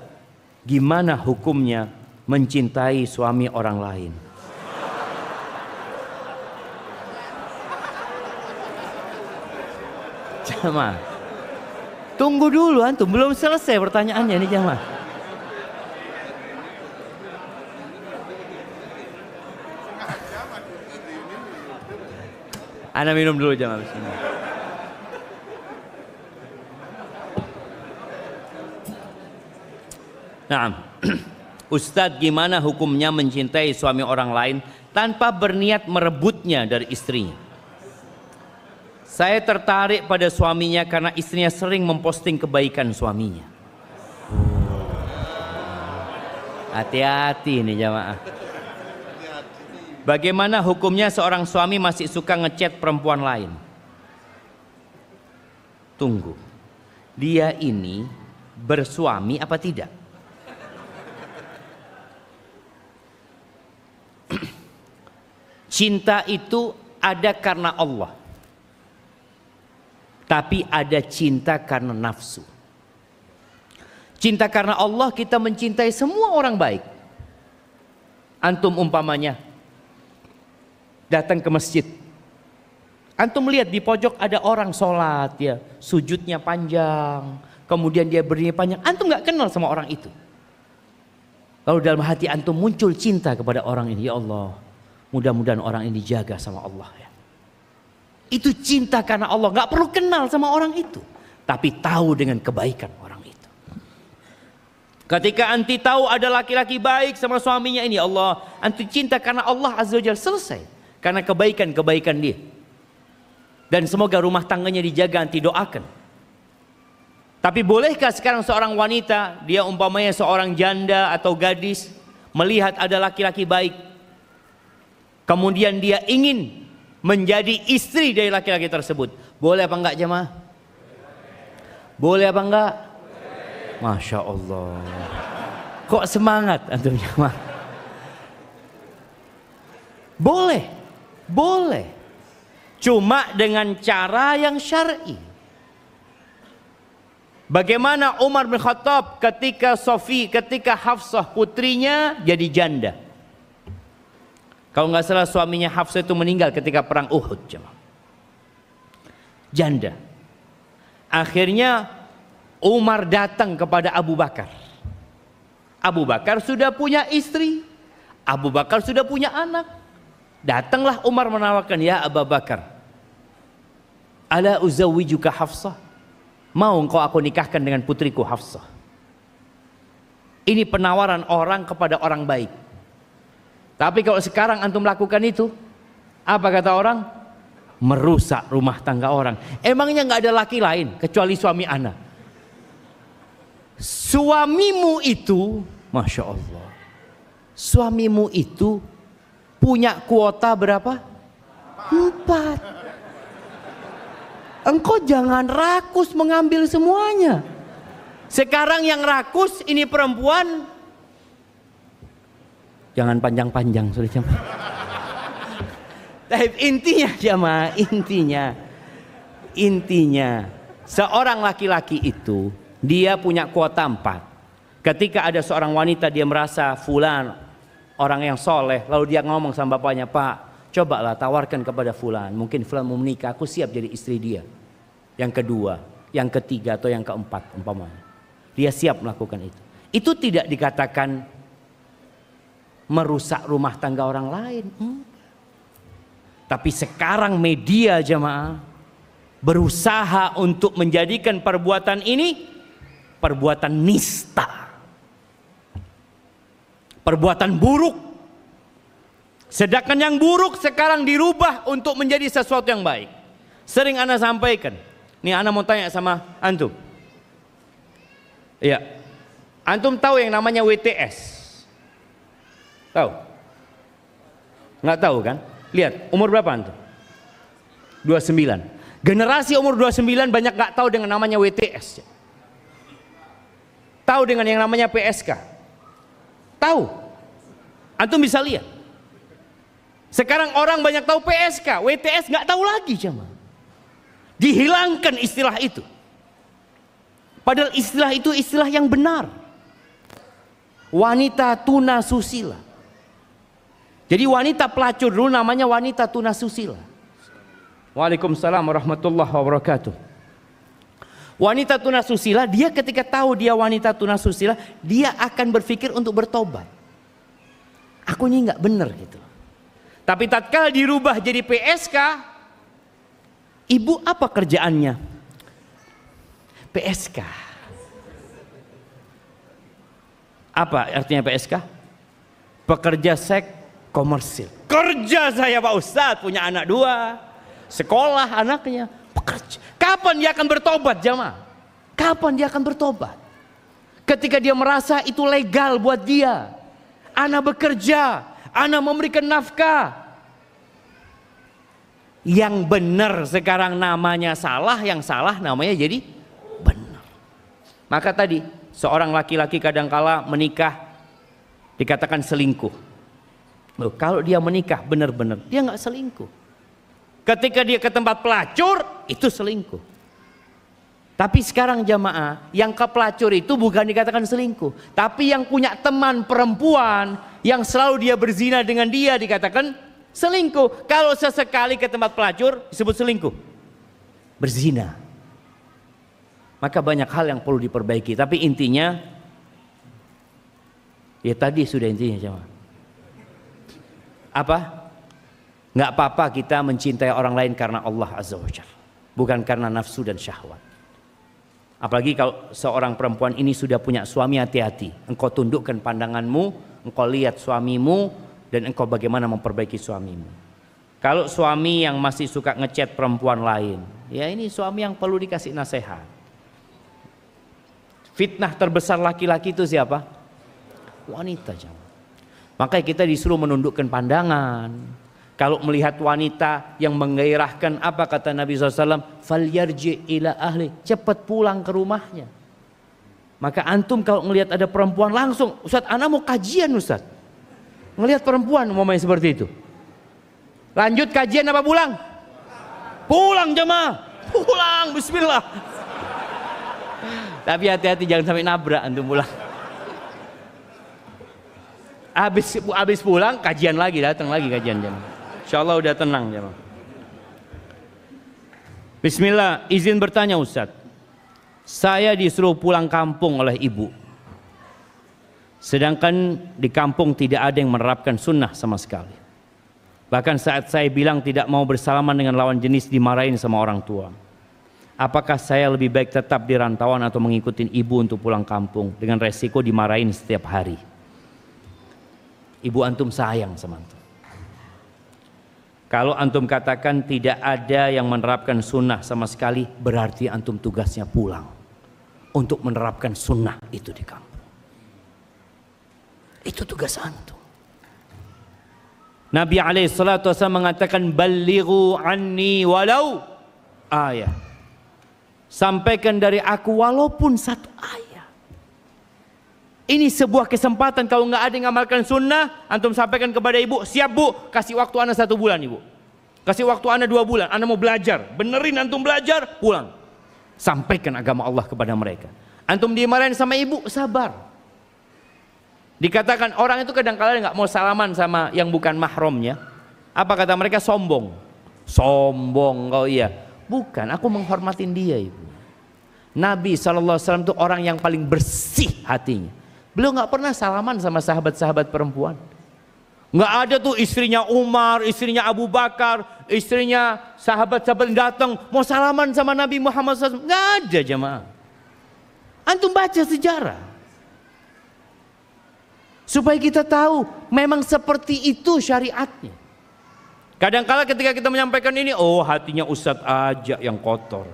gimana hukumnya mencintai suami orang lain? Jamaah, tunggu dulu antum, belum selesai pertanyaannya nih jamaah. Ana minum dulu jamaah. Nah, Ustadz gimana hukumnya mencintai suami orang lain tanpa berniat merebutnya dari istrinya? Saya tertarik pada suaminya karena istrinya sering memposting kebaikan suaminya. Hati-hati nih jamaah. Bagaimana hukumnya seorang suami masih suka ngechat perempuan lain? Tunggu, dia ini bersuami apa tidak? Cinta itu ada karena Allah. Tapi ada cinta karena nafsu. Cinta karena Allah kita mencintai semua orang baik. Antum umpamanya datang ke masjid. Antum lihat di pojok ada orang sholat ya, sujudnya panjang. Kemudian dia berdiri panjang. Antum gak kenal sama orang itu. Lalu dalam hati antum muncul cinta kepada orang ini. Ya Allah, mudah-mudahan orang ini dijaga sama Allah ya. Itu cinta karena Allah, nggak perlu kenal sama orang itu, tapi tahu dengan kebaikan orang itu. Ketika anti tahu ada laki-laki baik sama suaminya ini, Allah, anti cinta karena Allah Azza wa Jalla, selesai. Karena kebaikan-kebaikan dia. Dan semoga rumah tangganya dijaga, anti doakan. Tapi bolehkah sekarang seorang wanita, dia umpamanya seorang janda atau gadis, melihat ada laki-laki baik, kemudian dia ingin menjadi istri dari laki-laki tersebut, boleh apa enggak jemaah? Boleh apa enggak? Masya Allah. Kok semangat antum jemaah? Boleh, boleh. Cuma dengan cara yang syar'i. Bagaimana Umar bin Khattab ketika Hafsah putrinya jadi janda. Kalau nggak salah suaminya Hafsah itu meninggal ketika perang Uhud. Janda. Akhirnya Umar datang kepada Abu Bakar. Abu Bakar sudah punya istri. Abu Bakar sudah punya anak. Datanglah Umar menawarkan, ya Abu Bakar, ala uzawwijuka Hafsah. Mau engkau aku nikahkan dengan putriku Hafsah. Ini penawaran orang kepada orang baik. Tapi kalau sekarang antum lakukan itu, apa kata orang? Merusak rumah tangga orang. Emangnya nggak ada laki lain kecuali suami ana? Suamimu itu, Masya Allah, suamimu itu punya kuota berapa? 4. Engkau jangan rakus mengambil semuanya. Sekarang yang rakus ini perempuan. Jangan panjang-panjang, sudah jemaah. Tapi intinya jemaah, intinya seorang laki-laki itu dia punya kuota 4. Ketika ada seorang wanita dia merasa fulan orang yang soleh, lalu dia ngomong sama bapaknya, Pak, cobalah tawarkan kepada fulan, mungkin fulan mau menikah, aku siap jadi istri dia. Yang kedua, yang ketiga atau yang keempat umpamanya. Dia siap melakukan itu. Itu tidak dikatakan merusak rumah tangga orang lain. Tapi sekarang media jemaah berusaha untuk menjadikan perbuatan ini perbuatan nista. Perbuatan buruk. Sedangkan yang buruk sekarang dirubah untuk menjadi sesuatu yang baik. Sering ana sampaikan. Nih ana mau tanya sama antum. Iya. Antum tahu yang namanya WTS? Tahu? Nggak tahu kan? Lihat, umur berapa antum? 29. Generasi umur 29 banyak nggak tahu dengan namanya WTS. Tahu dengan yang namanya PSK? Tahu? Antum bisa lihat. Sekarang orang banyak tahu PSK, WTS nggak tahu lagi jemaah. Dihilangkan istilah itu. Padahal istilah itu istilah yang benar. Wanita tuna susila. Jadi wanita pelacur dulu namanya wanita tuna susila. Waalaikumsalam warahmatullahi wabarakatuh. Wanita tuna susila, dia ketika tahu dia wanita tuna susila, dia akan berpikir untuk bertobat. Aku ini nggak benar gitu. Tapi tatkala dirubah jadi PSK, ibu apa kerjaannya? PSK. Apa artinya PSK? Pekerja seks komersil. Kerja saya Pak Ustadz, punya anak 2, sekolah anaknya, pekerja. Kapan dia akan bertobat jamaah? Kapan dia akan bertobat? Ketika dia merasa itu legal buat dia. Anak bekerja, anak memberikan nafkah. Yang benar sekarang namanya salah, yang salah namanya jadi benar. Maka tadi seorang laki-laki kadangkala menikah dikatakan selingkuh. Loh, kalau dia menikah benar-benar dia nggak selingkuh. Ketika dia ke tempat pelacur itu selingkuh. Tapi sekarang jamaah, yang ke pelacur itu bukan dikatakan selingkuh, tapi yang punya teman perempuan yang selalu dia berzina dengan dia dikatakan selingkuh. Kalau sesekali ke tempat pelacur disebut selingkuh, berzina. Maka banyak hal yang perlu diperbaiki. Tapi intinya, ya tadi sudah intinya jemaah. Apa? Nggak apa-apa kita mencintai orang lain karena Allah Azza wa Jalla, bukan karena nafsu dan syahwat. Apalagi kalau seorang perempuan ini sudah punya suami, hati-hati. Engkau tundukkan pandanganmu, engkau lihat suamimu, dan engkau bagaimana memperbaiki suamimu. Kalau suami yang masih suka ngechat perempuan lain, ya ini suami yang perlu dikasih nasihat. Fitnah terbesar laki-laki itu siapa? Wanita. Makanya kita disuruh menundukkan pandangan. Kalau melihat wanita yang menggairahkan, apa kata Nabi SAW? Falyarji ila ahli, cepat pulang ke rumahnya. Maka antum kalau melihat ada perempuan langsung, Ustaz, ana mau kajian Ustaz. Ngelihat perempuan umpamanya seperti itu. Lanjut kajian apa pulang? Pulang jemaah. Pulang, bismillah. Tapi hati-hati jangan sampai nabrak antum pulang. Habis pulang kajian lagi, datang lagi kajian jemaah. Insyaallah udah tenang jemaah. Bismillah, izin bertanya Ustaz. Saya disuruh pulang kampung oleh ibu. Sedangkan di kampung tidak ada yang menerapkan sunnah sama sekali. Bahkan saat saya bilang tidak mau bersalaman dengan lawan jenis dimarahin sama orang tua. Apakah saya lebih baik tetap di rantauan atau mengikuti ibu untuk pulang kampung dengan resiko dimarahin setiap hari? Ibu antum sayang sama antum. Kalau antum katakan tidak ada yang menerapkan sunnah sama sekali, berarti antum tugasnya pulang untuk menerapkan sunnah itu di kampung. Itu tugas antum. Nabi SAW mengatakan, balighu anni walau ayat. Sampaikan dari aku walaupun satu ayat. Ini sebuah kesempatan. Kalau nggak ada yang ngamalkan sunnah, antum sampaikan kepada ibu, siap bu, kasih waktu ana 1 bulan ibu, kasih waktu ana 2 bulan, ana mau belajar, benerin antum belajar, pulang. Sampaikan agama Allah kepada mereka. Antum dimarahin sama ibu, sabar. Dikatakan orang itu kadang-kadang nggak mau salaman sama yang bukan mahramnya. Apa kata mereka? Sombong. Sombong kau, iya. Bukan, aku menghormatin dia ibu. Nabi SAW itu orang yang paling bersih hatinya. Beliau nggak pernah salaman sama sahabat-sahabat perempuan. Nggak ada tuh istrinya Umar, istrinya Abu Bakar, istrinya sahabat-sahabat yang datang mau salaman sama Nabi Muhammad SAW. Nggak ada jemaah. Antum baca sejarah supaya kita tahu memang seperti itu syariatnya. Kadang-kala ketika kita menyampaikan ini, oh hatinya Ustadz aja yang kotor.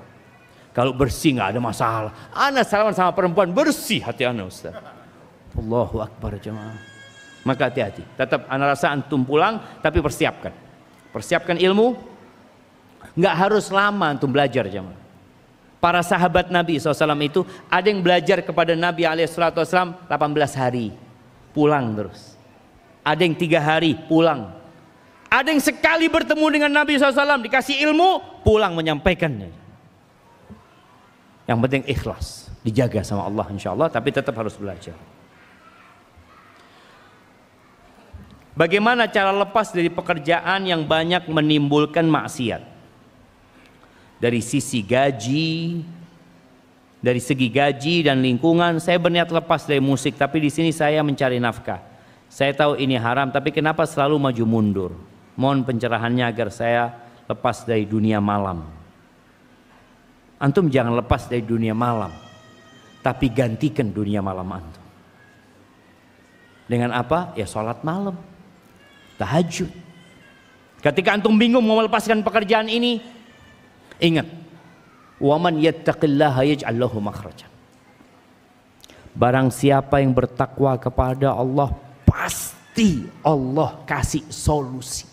Kalau bersih nggak ada masalah. Ana salaman sama perempuan bersih hati ana Ustadz. Allahu Akbar jemaah. Maka hati-hati. Tetap ana rasa antum pulang, tapi persiapkan ilmu. Nggak harus lama antum belajar jemaah. Para sahabat Nabi SAW itu ada yang belajar kepada Nabi SAW 18 hari, pulang terus. Ada yang 3 hari pulang. Ada yang sekali bertemu dengan Nabi SAW dikasih ilmu, pulang menyampaikannya. Yang penting ikhlas, dijaga sama Allah insya Allah, tapi tetap harus belajar. Bagaimana cara lepas dari pekerjaan yang banyak menimbulkan maksiat? Dari sisi gaji, dari segi gaji dan lingkungan, saya berniat lepas dari musik, tapi di sini saya mencari nafkah. Saya tahu ini haram, tapi kenapa selalu maju mundur? Mohon pencerahannya agar saya lepas dari dunia malam. Antum jangan lepas dari dunia malam, tapi gantikan dunia malam antum. Dengan apa? Ya sholat malam, tahajud. Ketika antum bingung mau melepaskan pekerjaan ini, ingat, waman yattaqillaha yaj'al lahu makhrajan. Barang siapa yang bertakwa kepada Allah, pasti Allah kasih solusi.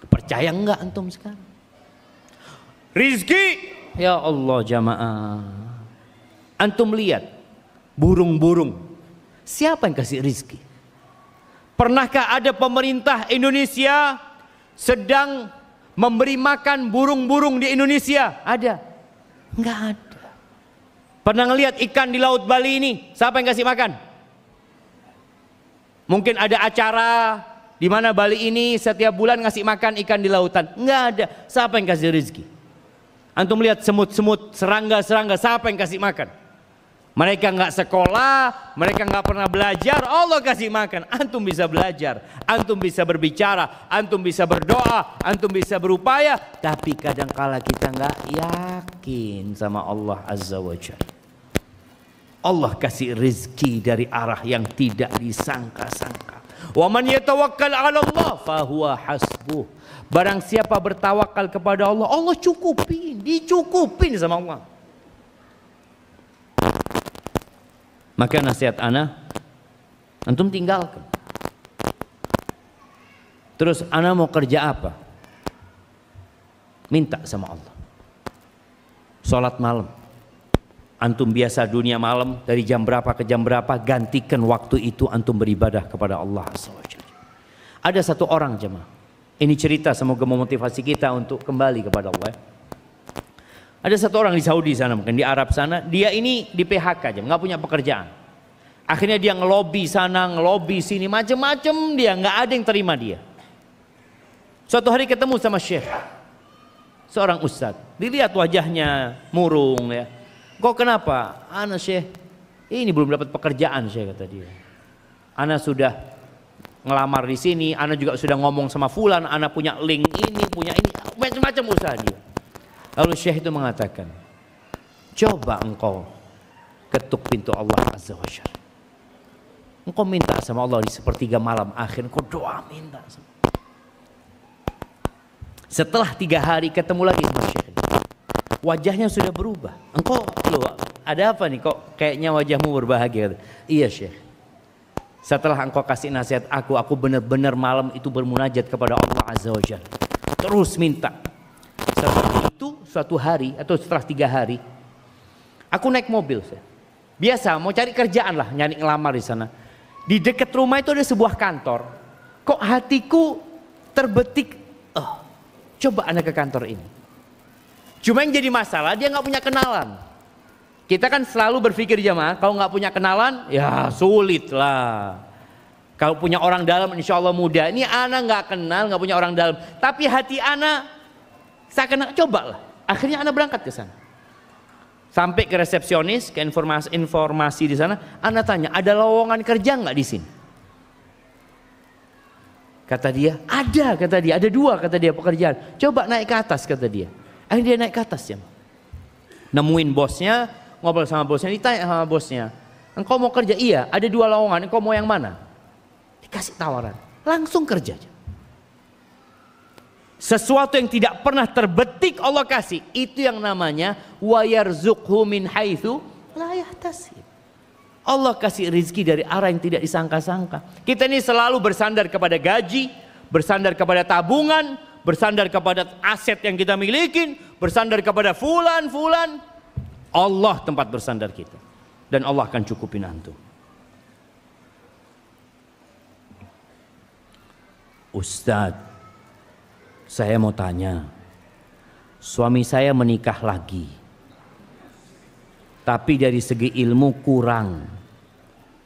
Percaya enggak antum sekarang? Rizki, ya Allah jamaah. Antum lihat burung-burung, siapa yang kasih rizki? Pernahkah ada pemerintah Indonesia sedang memberi makan burung-burung di Indonesia? Ada? Enggak ada. Pernah ngelihat ikan di Laut Bali ini, siapa yang kasih makan? Mungkin ada acara di mana Bali ini setiap bulan ngasih makan ikan di lautan. Enggak ada. Siapa yang kasih rezeki? Antum lihat semut-semut, serangga-serangga, siapa yang kasih makan? Mereka nggak sekolah, mereka nggak pernah belajar, Allah kasih makan. Antum bisa belajar, antum bisa berbicara, antum bisa berdoa, antum bisa berupaya. Tapi kadangkala kita nggak yakin sama Allah Azza wa Jalla. Allah kasih rezeki dari arah yang tidak disangka-sangka. Wa man yatawakkal 'ala Allah fahuwa hasbuh. Barang siapa bertawakal kepada Allah, Allah cukupin, dicukupin sama Allah. Maka nasihat ana, antum tinggalkan. Terus ana mau kerja apa? Minta sama Allah. Sholat malam. Antum biasa dunia malam dari jam berapa ke jam berapa, gantikan waktu itu antum beribadah kepada Allah SWT. Ada satu orang jemaah. Ini cerita semoga memotivasi kita untuk kembali kepada Allah. Ada satu orang di Saudi sana, mungkin di Arab sana, dia ini di PHK aja, nggak punya pekerjaan. Akhirnya dia ngelobi sana, ngelobi sini, macem-macem dia, nggak ada yang terima dia. Suatu hari ketemu sama Syekh, seorang ustadz, dilihat wajahnya murung ya. Kok kenapa? Ana Syekh, ini belum dapat pekerjaan Syekh, kata dia. Ana sudah ngelamar di sini, ana juga sudah ngomong sama fulan, ana punya link ini, punya ini, macam-macam usaha dia. Lalu Syekh itu mengatakan, coba engkau ketuk pintu Allah Azza wa Jalla. Engkau minta sama Allah di sepertiga malam akhir, engkau doa minta sama. Setelah 3 hari ketemu lagi sama Syekh, wajahnya sudah berubah. Engkau loh, ada apa nih kok kayaknya wajahmu berbahagia? Iya Syekh, setelah engkau kasih nasihat aku benar-benar malam itu bermunajat kepada Allah Azza wa Jalla, terus minta. Setelah itu suatu hari atau setelah 3 hari, aku naik mobil. Biasa mau cari kerjaan lah, nyari ngelamar di sana. Di dekat rumah itu ada sebuah kantor. Kok hatiku terbetik, coba anak ke kantor ini. Cuma yang jadi masalah dia nggak punya kenalan. Kita kan selalu berpikir jemaah, kalau nggak punya kenalan, ya sulit lah. Kalau punya orang dalam, insya Allah mudah. Ini anak nggak kenal, nggak punya orang dalam. Tapi hati anak, saya kena coba lah. Akhirnya anak berangkat ke sana. Sampai ke resepsionis, ke informasi di sana. Anak tanya, ada lowongan kerja nggak di sini? Kata dia, ada, kata dia, ada 2, kata dia pekerjaan. Coba naik ke atas, kata dia. Akhirnya dia naik ke atas ya. Nemuin bosnya, ngobrol sama bosnya, ditanya sama bosnya, engkau mau kerja? Iya, ada 2 lowongan, engkau mau yang mana? Dikasih tawaran, langsung kerja aja. Sesuatu yang tidak pernah terbetik Allah kasih, itu yang namanya wa yarzuqhu min haitsu la yahtasib. Allah kasih rizki dari arah yang tidak disangka-sangka. Kita ini selalu bersandar kepada gaji, bersandar kepada tabungan, bersandar kepada aset yang kita miliki, bersandar kepada fulan. Allah tempat bersandar kita. Dan Allah akan cukupin antum. Ustadz, saya mau tanya. Suami saya menikah lagi. Tapi dari segi ilmu kurang.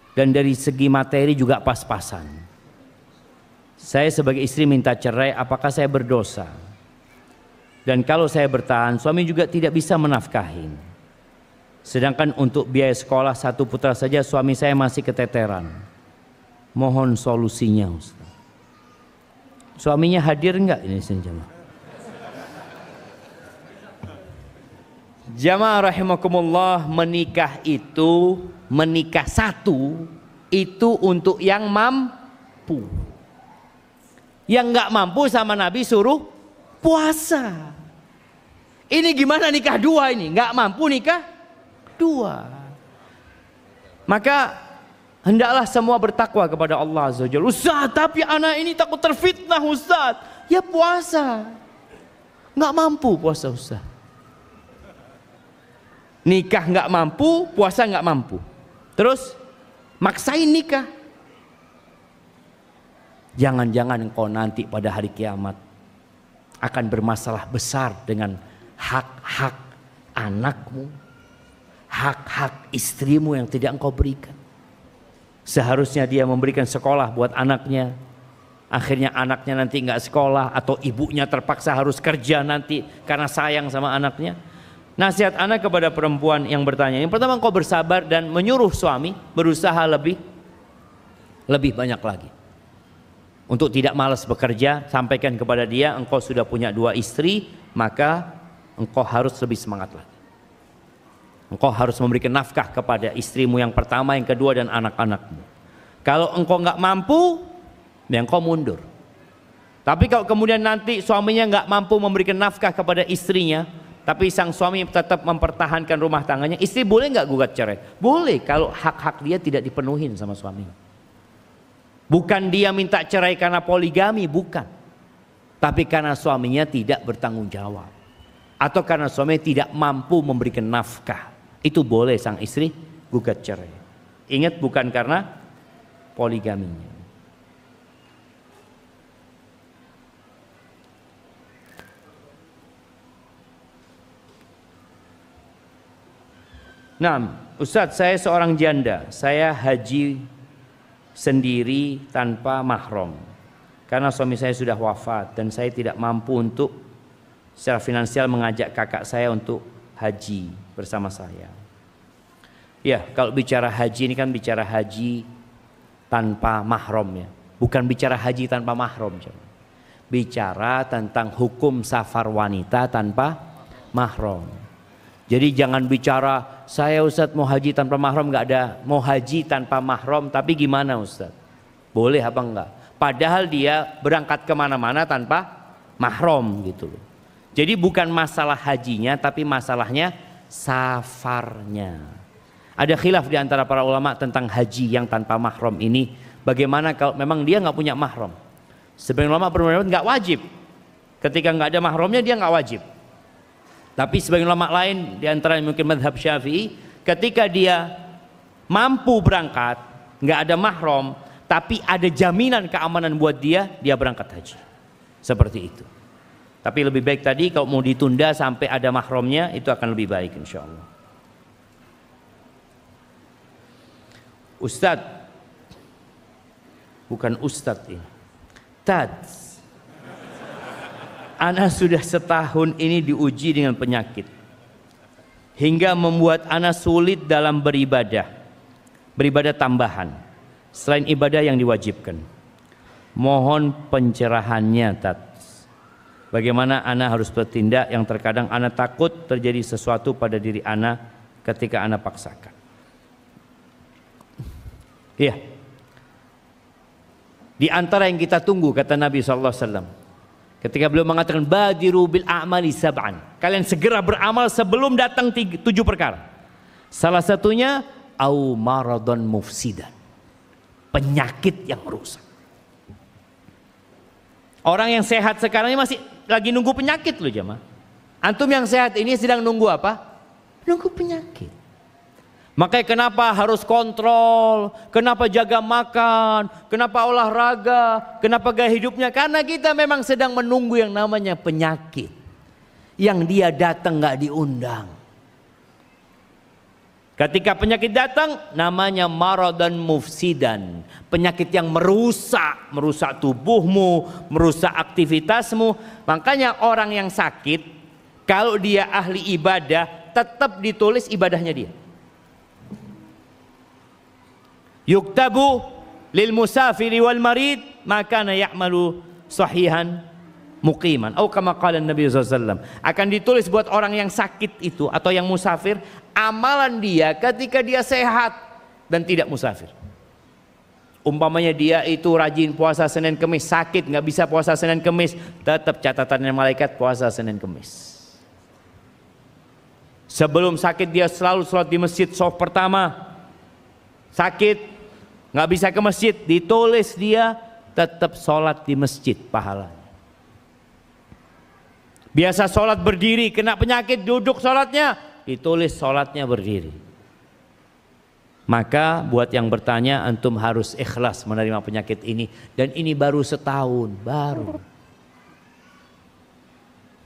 Dan dari segi materi juga pas-pasan. Saya sebagai istri minta cerai, apakah saya berdosa? Dan kalau saya bertahan, suami juga tidak bisa menafkahin. Sedangkan untuk biaya sekolah 1 putra saja suami saya masih keteteran. Mohon solusinya Ustaz. Suaminya hadir enggak ini jemaah? Jamaah rahimakumullah, menikah itu, menikah 1 itu untuk yang mampu. Yang nggak mampu sama Nabi suruh puasa. Ini gimana nikah 2 ini? Nggak mampu nikah 2. Maka hendaklah semua bertakwa kepada Allah Azza wa Jalla. Ustaz, tapi anak ini takut terfitnah Ustaz. Ya puasa. Nggak mampu puasa Ustaz. Nikah nggak mampu, puasa nggak mampu. Terus maksain nikah. Jangan-jangan engkau nanti pada hari kiamat akan bermasalah besar dengan hak-hak anakmu, hak-hak istrimu yang tidak engkau berikan. Seharusnya dia memberikan sekolah buat anaknya. Akhirnya anaknya nanti nggak sekolah, atau ibunya terpaksa harus kerja nanti karena sayang sama anaknya. Nasihat anak kepada perempuan yang bertanya, yang pertama, engkau bersabar dan menyuruh suami berusaha lebih banyak lagi. Untuk tidak malas bekerja, sampaikan kepada dia, engkau sudah punya 2 istri, maka engkau harus lebih semangat lagi. Engkau harus memberikan nafkah kepada istrimu yang pertama, yang kedua, dan anak-anakmu. Kalau engkau nggak mampu, ya engkau mundur. Tapi kalau kemudian nanti suaminya nggak mampu memberikan nafkah kepada istrinya, tapi sang suami tetap mempertahankan rumah tangganya, istri boleh nggak gugat cerai? Boleh, kalau hak-hak dia tidak dipenuhin sama suaminya. Bukan dia minta cerai karena poligami, bukan. Tapi karena suaminya tidak bertanggung jawab. Atau karena suaminya tidak mampu memberikan nafkah. Itu boleh sang istri gugat cerai. Ingat, bukan karena poligaminya. Nah, Ustadz, saya seorang janda. Saya haji sendiri tanpa mahram. Karena suami saya sudah wafat dan saya tidak mampu untuk secara finansial mengajak kakak saya untuk haji bersama saya. Ya, kalau bicara haji ini kan bicara haji tanpa mahram ya. Bukan bicara haji tanpa mahram. Bicara tentang hukum safar wanita tanpa mahram. Jadi jangan bicara saya Ustadz mau haji tanpa mahram, nggak ada mau haji tanpa mahram, tapi gimana Ustadz? Boleh apa enggak? Padahal dia berangkat kemana-mana tanpa mahram gitu loh. Jadi bukan masalah hajinya, tapi masalahnya safarnya. Ada khilaf di antara para ulama tentang haji yang tanpa mahram ini. Bagaimana kalau memang dia nggak punya mahram? Sebagian ulama berpendapat nggak wajib. Ketika nggak ada mahramnya dia nggak wajib. Tapi sebagian ulama lain di antara mungkin mazhab Syafi'i, ketika dia mampu berangkat, nggak ada mahram, tapi ada jaminan keamanan buat dia berangkat haji. Seperti itu. Tapi lebih baik tadi kalau mau ditunda sampai ada mahramnya, itu akan lebih baik insya Allah. Ustadz, bukan Ustadz ini, Tads. Ana sudah setahun ini diuji dengan penyakit hingga membuat ana sulit dalam beribadah tambahan selain ibadah yang diwajibkan. Mohon pencerahannya, Tats. Bagaimana ana harus bertindak yang terkadang ana takut terjadi sesuatu pada diri ana ketika ana paksakan. Iya. Di antara yang kita tunggu, kata Nabi SAW, ketika beliau mengatakan badiru bil a'mali sab'an, kalian segera beramal sebelum datang 7 perkara. Salah satunya au maradon mufsidan, penyakit yang merusak. Orang yang sehat sekarang ini masih lagi nunggu penyakit loh jemaah. Antum yang sehat ini sedang nunggu apa? Nunggu penyakit. Makanya kenapa harus kontrol, kenapa jaga makan, kenapa olahraga, kenapa gaya hidupnya? Karena kita memang sedang menunggu yang namanya penyakit. Yang dia datang nggak diundang. Ketika penyakit datang, namanya maradan mufsidan. Penyakit yang merusak tubuhmu, merusak aktivitasmu. Makanya orang yang sakit, kalau dia ahli ibadah, tetap ditulis ibadahnya dia. Yuktabu lil musafiri wal marid maka na ya'malu sahihan muqiman. Atau kama qala Nabi SAW, akan ditulis buat orang yang sakit itu atau yang musafir, amalan dia ketika dia sehat dan tidak musafir. Umpamanya dia itu rajin puasa Senin Kemis, sakit nggak bisa puasa Senin Kemis, tetap catatannya malaikat puasa Senin Kemis. Sebelum sakit dia selalu sholat di masjid shaf pertama. Sakit nggak bisa ke masjid, ditulis dia tetap sholat di masjid pahalanya. Biasa sholat berdiri, kena penyakit duduk sholatnya, ditulis sholatnya berdiri. Maka buat yang bertanya, antum harus ikhlas menerima penyakit ini. Dan ini baru setahun, baru.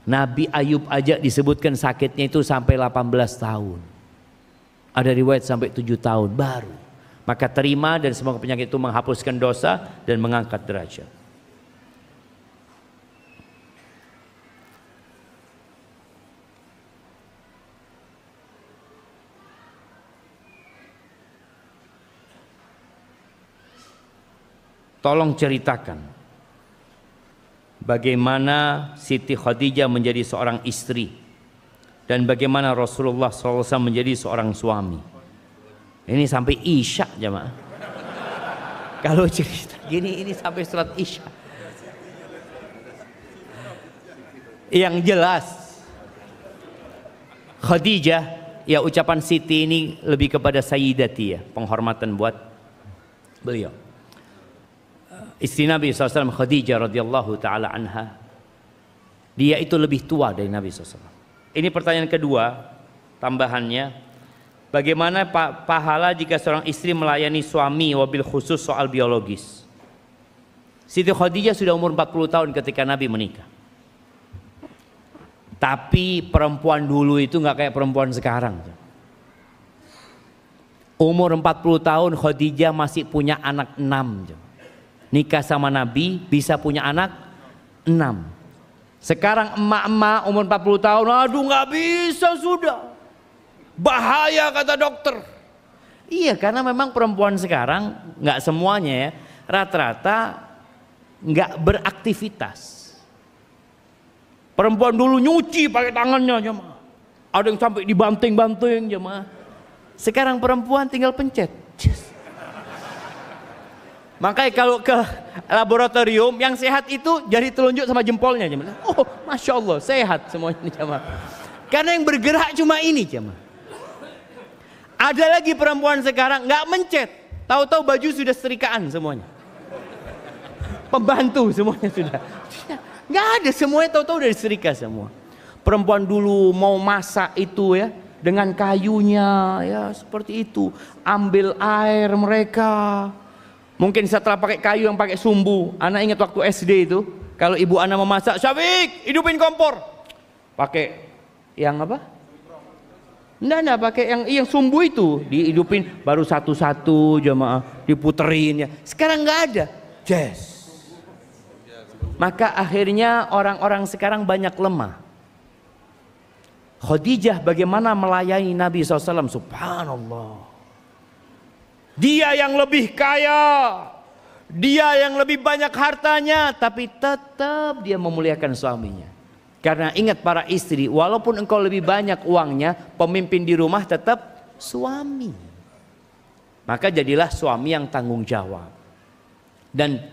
Nabi Ayub aja disebutkan sakitnya itu sampai 18 tahun. Ada riwayat sampai 7 tahun, baru. Maka terima dan semoga penyakit itu menghapuskan dosa dan mengangkat derajat. Tolong ceritakan bagaimana Siti Khadijah menjadi seorang istri dan bagaimana Rasulullah SAW menjadi seorang suami. Ini sampai Isya jemaah. Kalau cerita gini ini sampai surat Isya. Yang jelas Khadijah, ya ucapan Siti ini lebih kepada Sayyidati ya, penghormatan buat beliau. istri Nabi SAW Khadijah radhiyallahu taala anha, dia itu lebih tua dari Nabi SAW. Ini pertanyaan kedua tambahannya, bagaimana pahala jika seorang istri melayani suami, wabil khusus soal biologis. Siti Khadijah sudah umur 40 tahun ketika Nabi menikah. Tapi perempuan dulu itu nggak kayak perempuan sekarang. Umur 40 tahun Khadijah masih punya anak 6. Nikah sama Nabi bisa punya anak 6. Sekarang emak-emak umur 40 tahun, aduh nggak bisa sudah. Bahaya kata dokter. Iya, karena memang perempuan sekarang nggak semuanya ya, rata-rata nggak beraktivitas. Perempuan dulu nyuci pakai tangannya jemaah. Ada yang sampai dibanting-banting jemaah. Sekarang perempuan tinggal pencet. Makanya kalau ke laboratorium yang sehat itu jari telunjuk sama jempolnya jemaah. Oh, masya Allah sehat semuanya jemaah. Karena yang bergerak cuma ini jemaah. Ada lagi perempuan sekarang nggak mencet, tahu-tahu baju sudah setrikaan semuanya. Pembantu semuanya sudah. Nggak ada, semuanya tahu-tahu udah disetrika semua. Perempuan dulu mau masak itu ya dengan kayunya ya seperti itu, ambil air mereka. Mungkin setelah pakai kayu yang pakai sumbu. Anak ingat waktu SD itu, kalau ibu anak mau masak, Syafiq, hidupin kompor. Pakai yang apa? Nggak, pakai yang sumbu itu, dihidupin baru satu-satu jemaah, diputerin ya. Sekarang nggak ada. Yes. Maka akhirnya orang-orang sekarang banyak lemah. Khadijah bagaimana melayani Nabi SAW, subhanallah. Dia yang lebih kaya, dia yang lebih banyak hartanya, tapi tetap dia memuliakan suaminya. Karena ingat para istri, walaupun engkau lebih banyak uangnya, pemimpin di rumah tetap suami. Maka jadilah suami yang tanggung jawab. Dan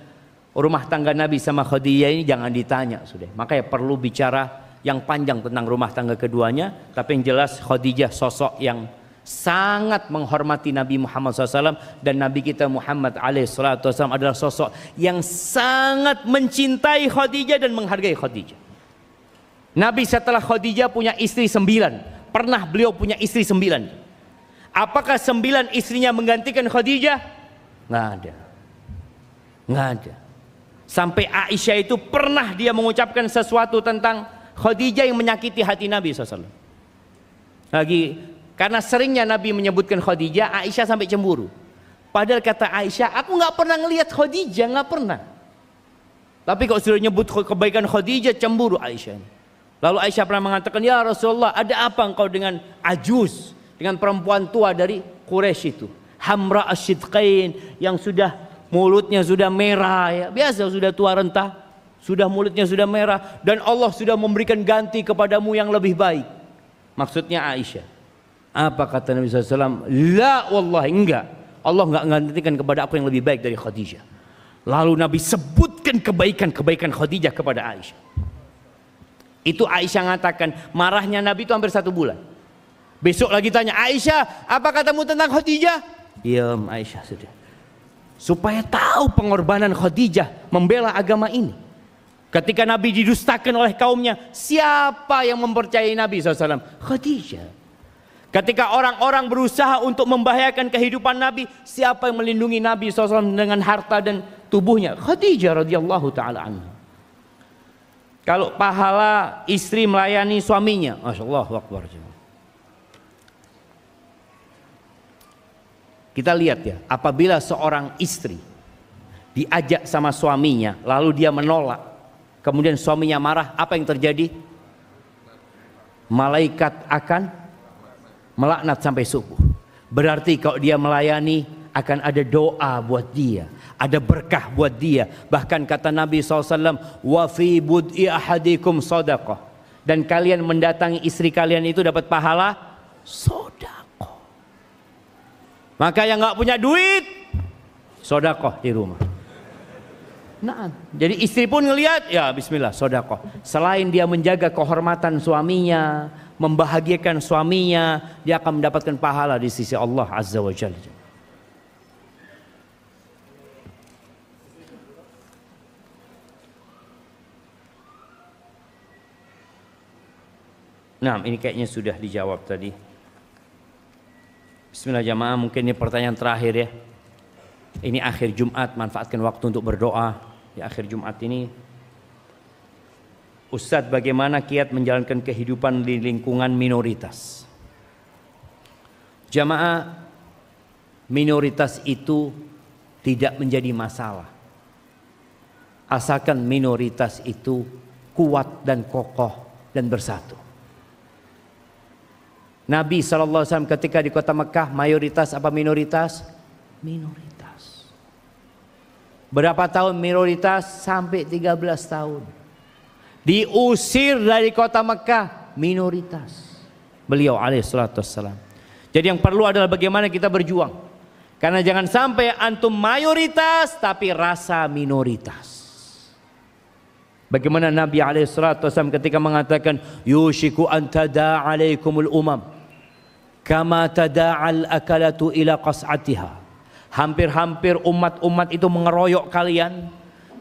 rumah tangga Nabi sama Khadijah ini jangan ditanya sudah. Makanya perlu bicara yang panjang tentang rumah tangga keduanya. Tapi yang jelas Khadijah sosok yang sangat menghormati Nabi Muhammad SAW. Dan Nabi kita Muhammad SAW adalah sosok yang sangat mencintai Khadijah dan menghargai Khadijah. Nabi setelah Khadijah punya istri 9. Pernah beliau punya istri 9. Apakah 9 istrinya menggantikan Khadijah? Nggak ada. Nggak ada. Sampai Aisyah itu pernah dia mengucapkan sesuatu tentang Khadijah yang menyakiti hati Nabi SAW. Lagi karena seringnya Nabi menyebutkan Khadijah, Aisyah sampai cemburu. Padahal kata Aisyah, aku nggak pernah ngelihat Khadijah, nggak pernah. Tapi kalau sudah nyebut kebaikan Khadijah, cemburu Aisyah. Lalu Aisyah pernah mengatakan, ya Rasulullah, ada apa engkau dengan ajuz, dengan perempuan tua dari Quraisy itu, Hamra asyidqain, yang sudah mulutnya sudah merah ya, biasa sudah tua renta, sudah mulutnya sudah merah, dan Allah sudah memberikan ganti kepadamu yang lebih baik. Maksudnya Aisyah. Apa kata Nabi SAW? La wallahi, enggak. Allah enggak menggantikan kepada aku yang lebih baik dari Khadijah. Lalu Nabi sebutkan kebaikan Khadijah kepada Aisyah. Itu Aisyah mengatakan, marahnya Nabi itu hampir 1 bulan. Besok lagi tanya, Aisyah, apa katamu tentang Khadijah? Diam Aisyah sudah. Supaya tahu pengorbanan Khadijah membela agama ini. Ketika Nabi didustakan oleh kaumnya, siapa yang mempercayai Nabi SAW? Khadijah. Ketika orang-orang berusaha untuk membahayakan kehidupan Nabi, siapa yang melindungi Nabi SAW dengan harta dan tubuhnya? Khadijah radhiyallahu taala anha. Kalau pahala istri melayani suaminya, Masya Allah, Akbar. Kita lihat ya, apabila seorang istri diajak sama suaminya, lalu dia menolak, kemudian suaminya marah, apa yang terjadi? Malaikat akan melaknat sampai subuh. Berarti kalau dia melayani, akan ada doa buat dia, ada berkah buat dia. Bahkan kata Nabi SAW, wa fi bud'i ahadikum sadaqah, dan kalian mendatangi istri kalian itu dapat pahala sedekah. Maka yang nggak punya duit, sedekah di rumah. Nah, jadi istri pun ngelihat, ya bismillah sedekah. Selain dia menjaga kehormatan suaminya, membahagiakan suaminya, dia akan mendapatkan pahala di sisi Allah Azza wa Jalla. Nah, ini kayaknya sudah dijawab tadi. Bismillah jamaah, mungkin ini pertanyaan terakhir ya. Ini akhir Jumat, manfaatkan waktu untuk berdoa di akhir Jumat ini. Ustadz, bagaimana kiat menjalankan kehidupan di lingkungan minoritas? Jamaah, minoritas itu tidak menjadi masalah, asalkan minoritas itu kuat dan kokoh dan bersatu. Nabi SAW ketika di kota Mekah mayoritas apa minoritas? Minoritas. Berapa tahun minoritas? Sampai 13 tahun. Diusir dari kota Mekah minoritas. Beliau alaihissalatu wassalam. Jadi yang perlu adalah bagaimana kita berjuang. Karena jangan sampai antum mayoritas tapi rasa minoritas. Bagaimana Nabi SAW ketika mengatakan yushiku an tada alaikumul umam kama tada'al akalatu ila qas'atiha. Hampir-hampir umat-umat itu mengeroyok kalian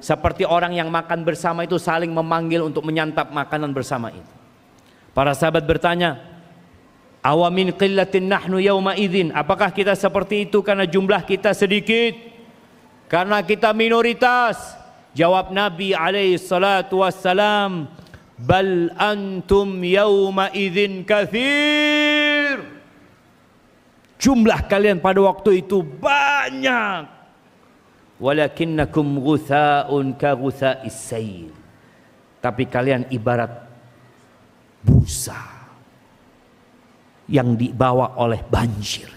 seperti orang yang makan bersama itu saling memanggil untuk menyantap makanan bersama itu. Para sahabat bertanya, awamin qillatin nahnu yawma idzin, apakah kita seperti itu karena jumlah kita sedikit, karena kita minoritas? Jawab Nabi alaihi salatu wassalam, bal antum yawma idzin katsir. Jumlah kalian pada waktu itu banyak. Walakinnakum ghutha'un ka ghutha'is sayl. Tapi kalian ibarat busa yang dibawa oleh banjir.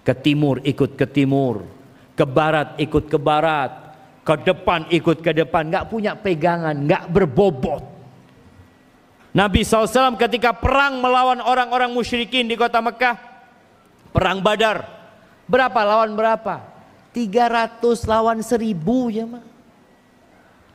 Ke timur ikut ke timur, ke barat ikut ke barat, ke depan ikut ke depan, nggak punya pegangan, nggak berbobot. Nabi SAW ketika perang melawan orang-orang musyrikin di kota Mekah, perang Badar, berapa lawan berapa? 300 lawan 1000 ya mah.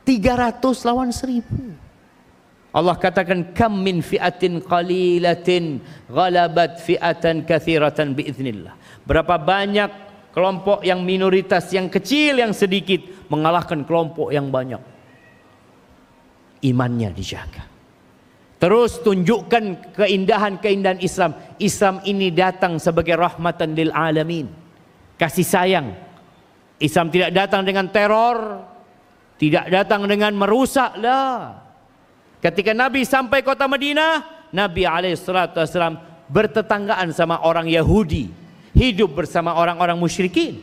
300 lawan 1000. Allah katakan kam min fi'atin qalilatin ghalabat fi'atan katsiratan biiznillah. Berapa banyak kelompok yang minoritas, yang kecil, yang sedikit mengalahkan kelompok yang banyak. Imannya dijaga. Terus tunjukkan keindahan-keindahan Islam. Islam ini datang sebagai rahmatan lil alamin. Kasih sayang. Islam tidak datang dengan teror, tidak datang dengan merusak lah. Ketika Nabi sampai kota Madinah, Nabi alaihissalam bertetanggaan sama orang Yahudi, hidup bersama orang-orang musyrikin.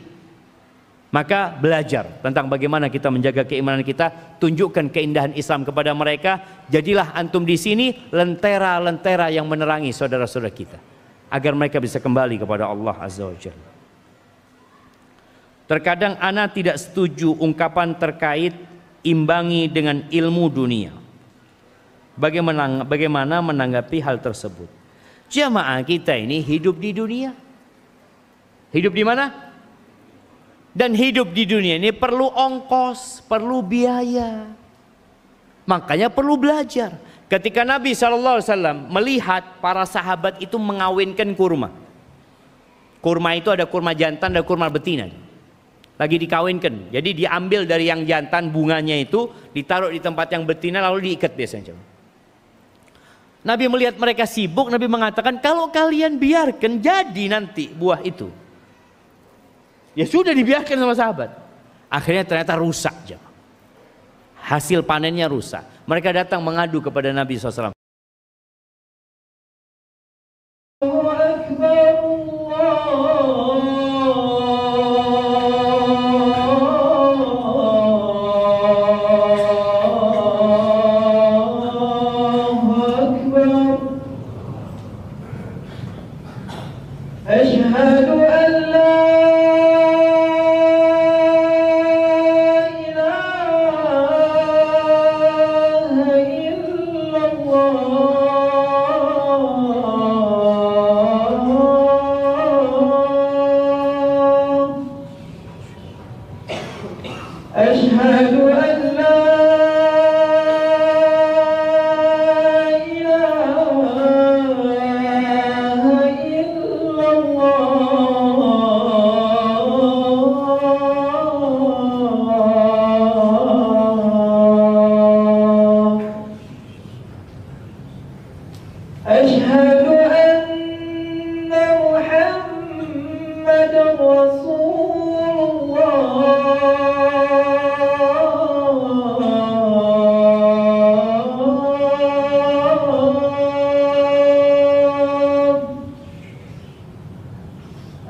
Maka belajar tentang bagaimana kita menjaga keimanan kita, tunjukkan keindahan Islam kepada mereka. Jadilah antum di sini lentera-lentera yang menerangi saudara-saudara kita, agar mereka bisa kembali kepada Allah Azza wa Jalla. Terkadang ana tidak setuju ungkapan terkait imbangi dengan ilmu dunia. Bagaimana menanggapi hal tersebut? Jamaah kita ini hidup di dunia. Hidup di mana? Dan hidup di dunia ini perlu ongkos, perlu biaya. Makanya perlu belajar. Ketika Nabi SAW melihat para sahabat itu mengawinkan kurma. Kurma itu ada kurma jantan dan kurma betina. Lagi dikawinkan. Jadi diambil dari yang jantan bunganya itu, ditaruh di tempat yang betina lalu diikat biasanya. Nabi melihat mereka sibuk, Nabi mengatakan kalau kalian biarkan jadi nanti buah itu. Ya sudah dibiarkan sama sahabat. Akhirnya ternyata rusak. Hasil panennya rusak. Mereka datang mengadu kepada Nabi SAW. رسول الله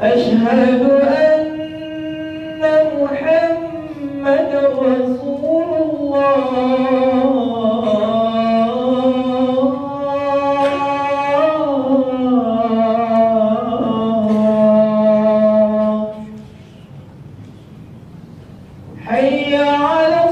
أشهد أن محمد رسول الله حي على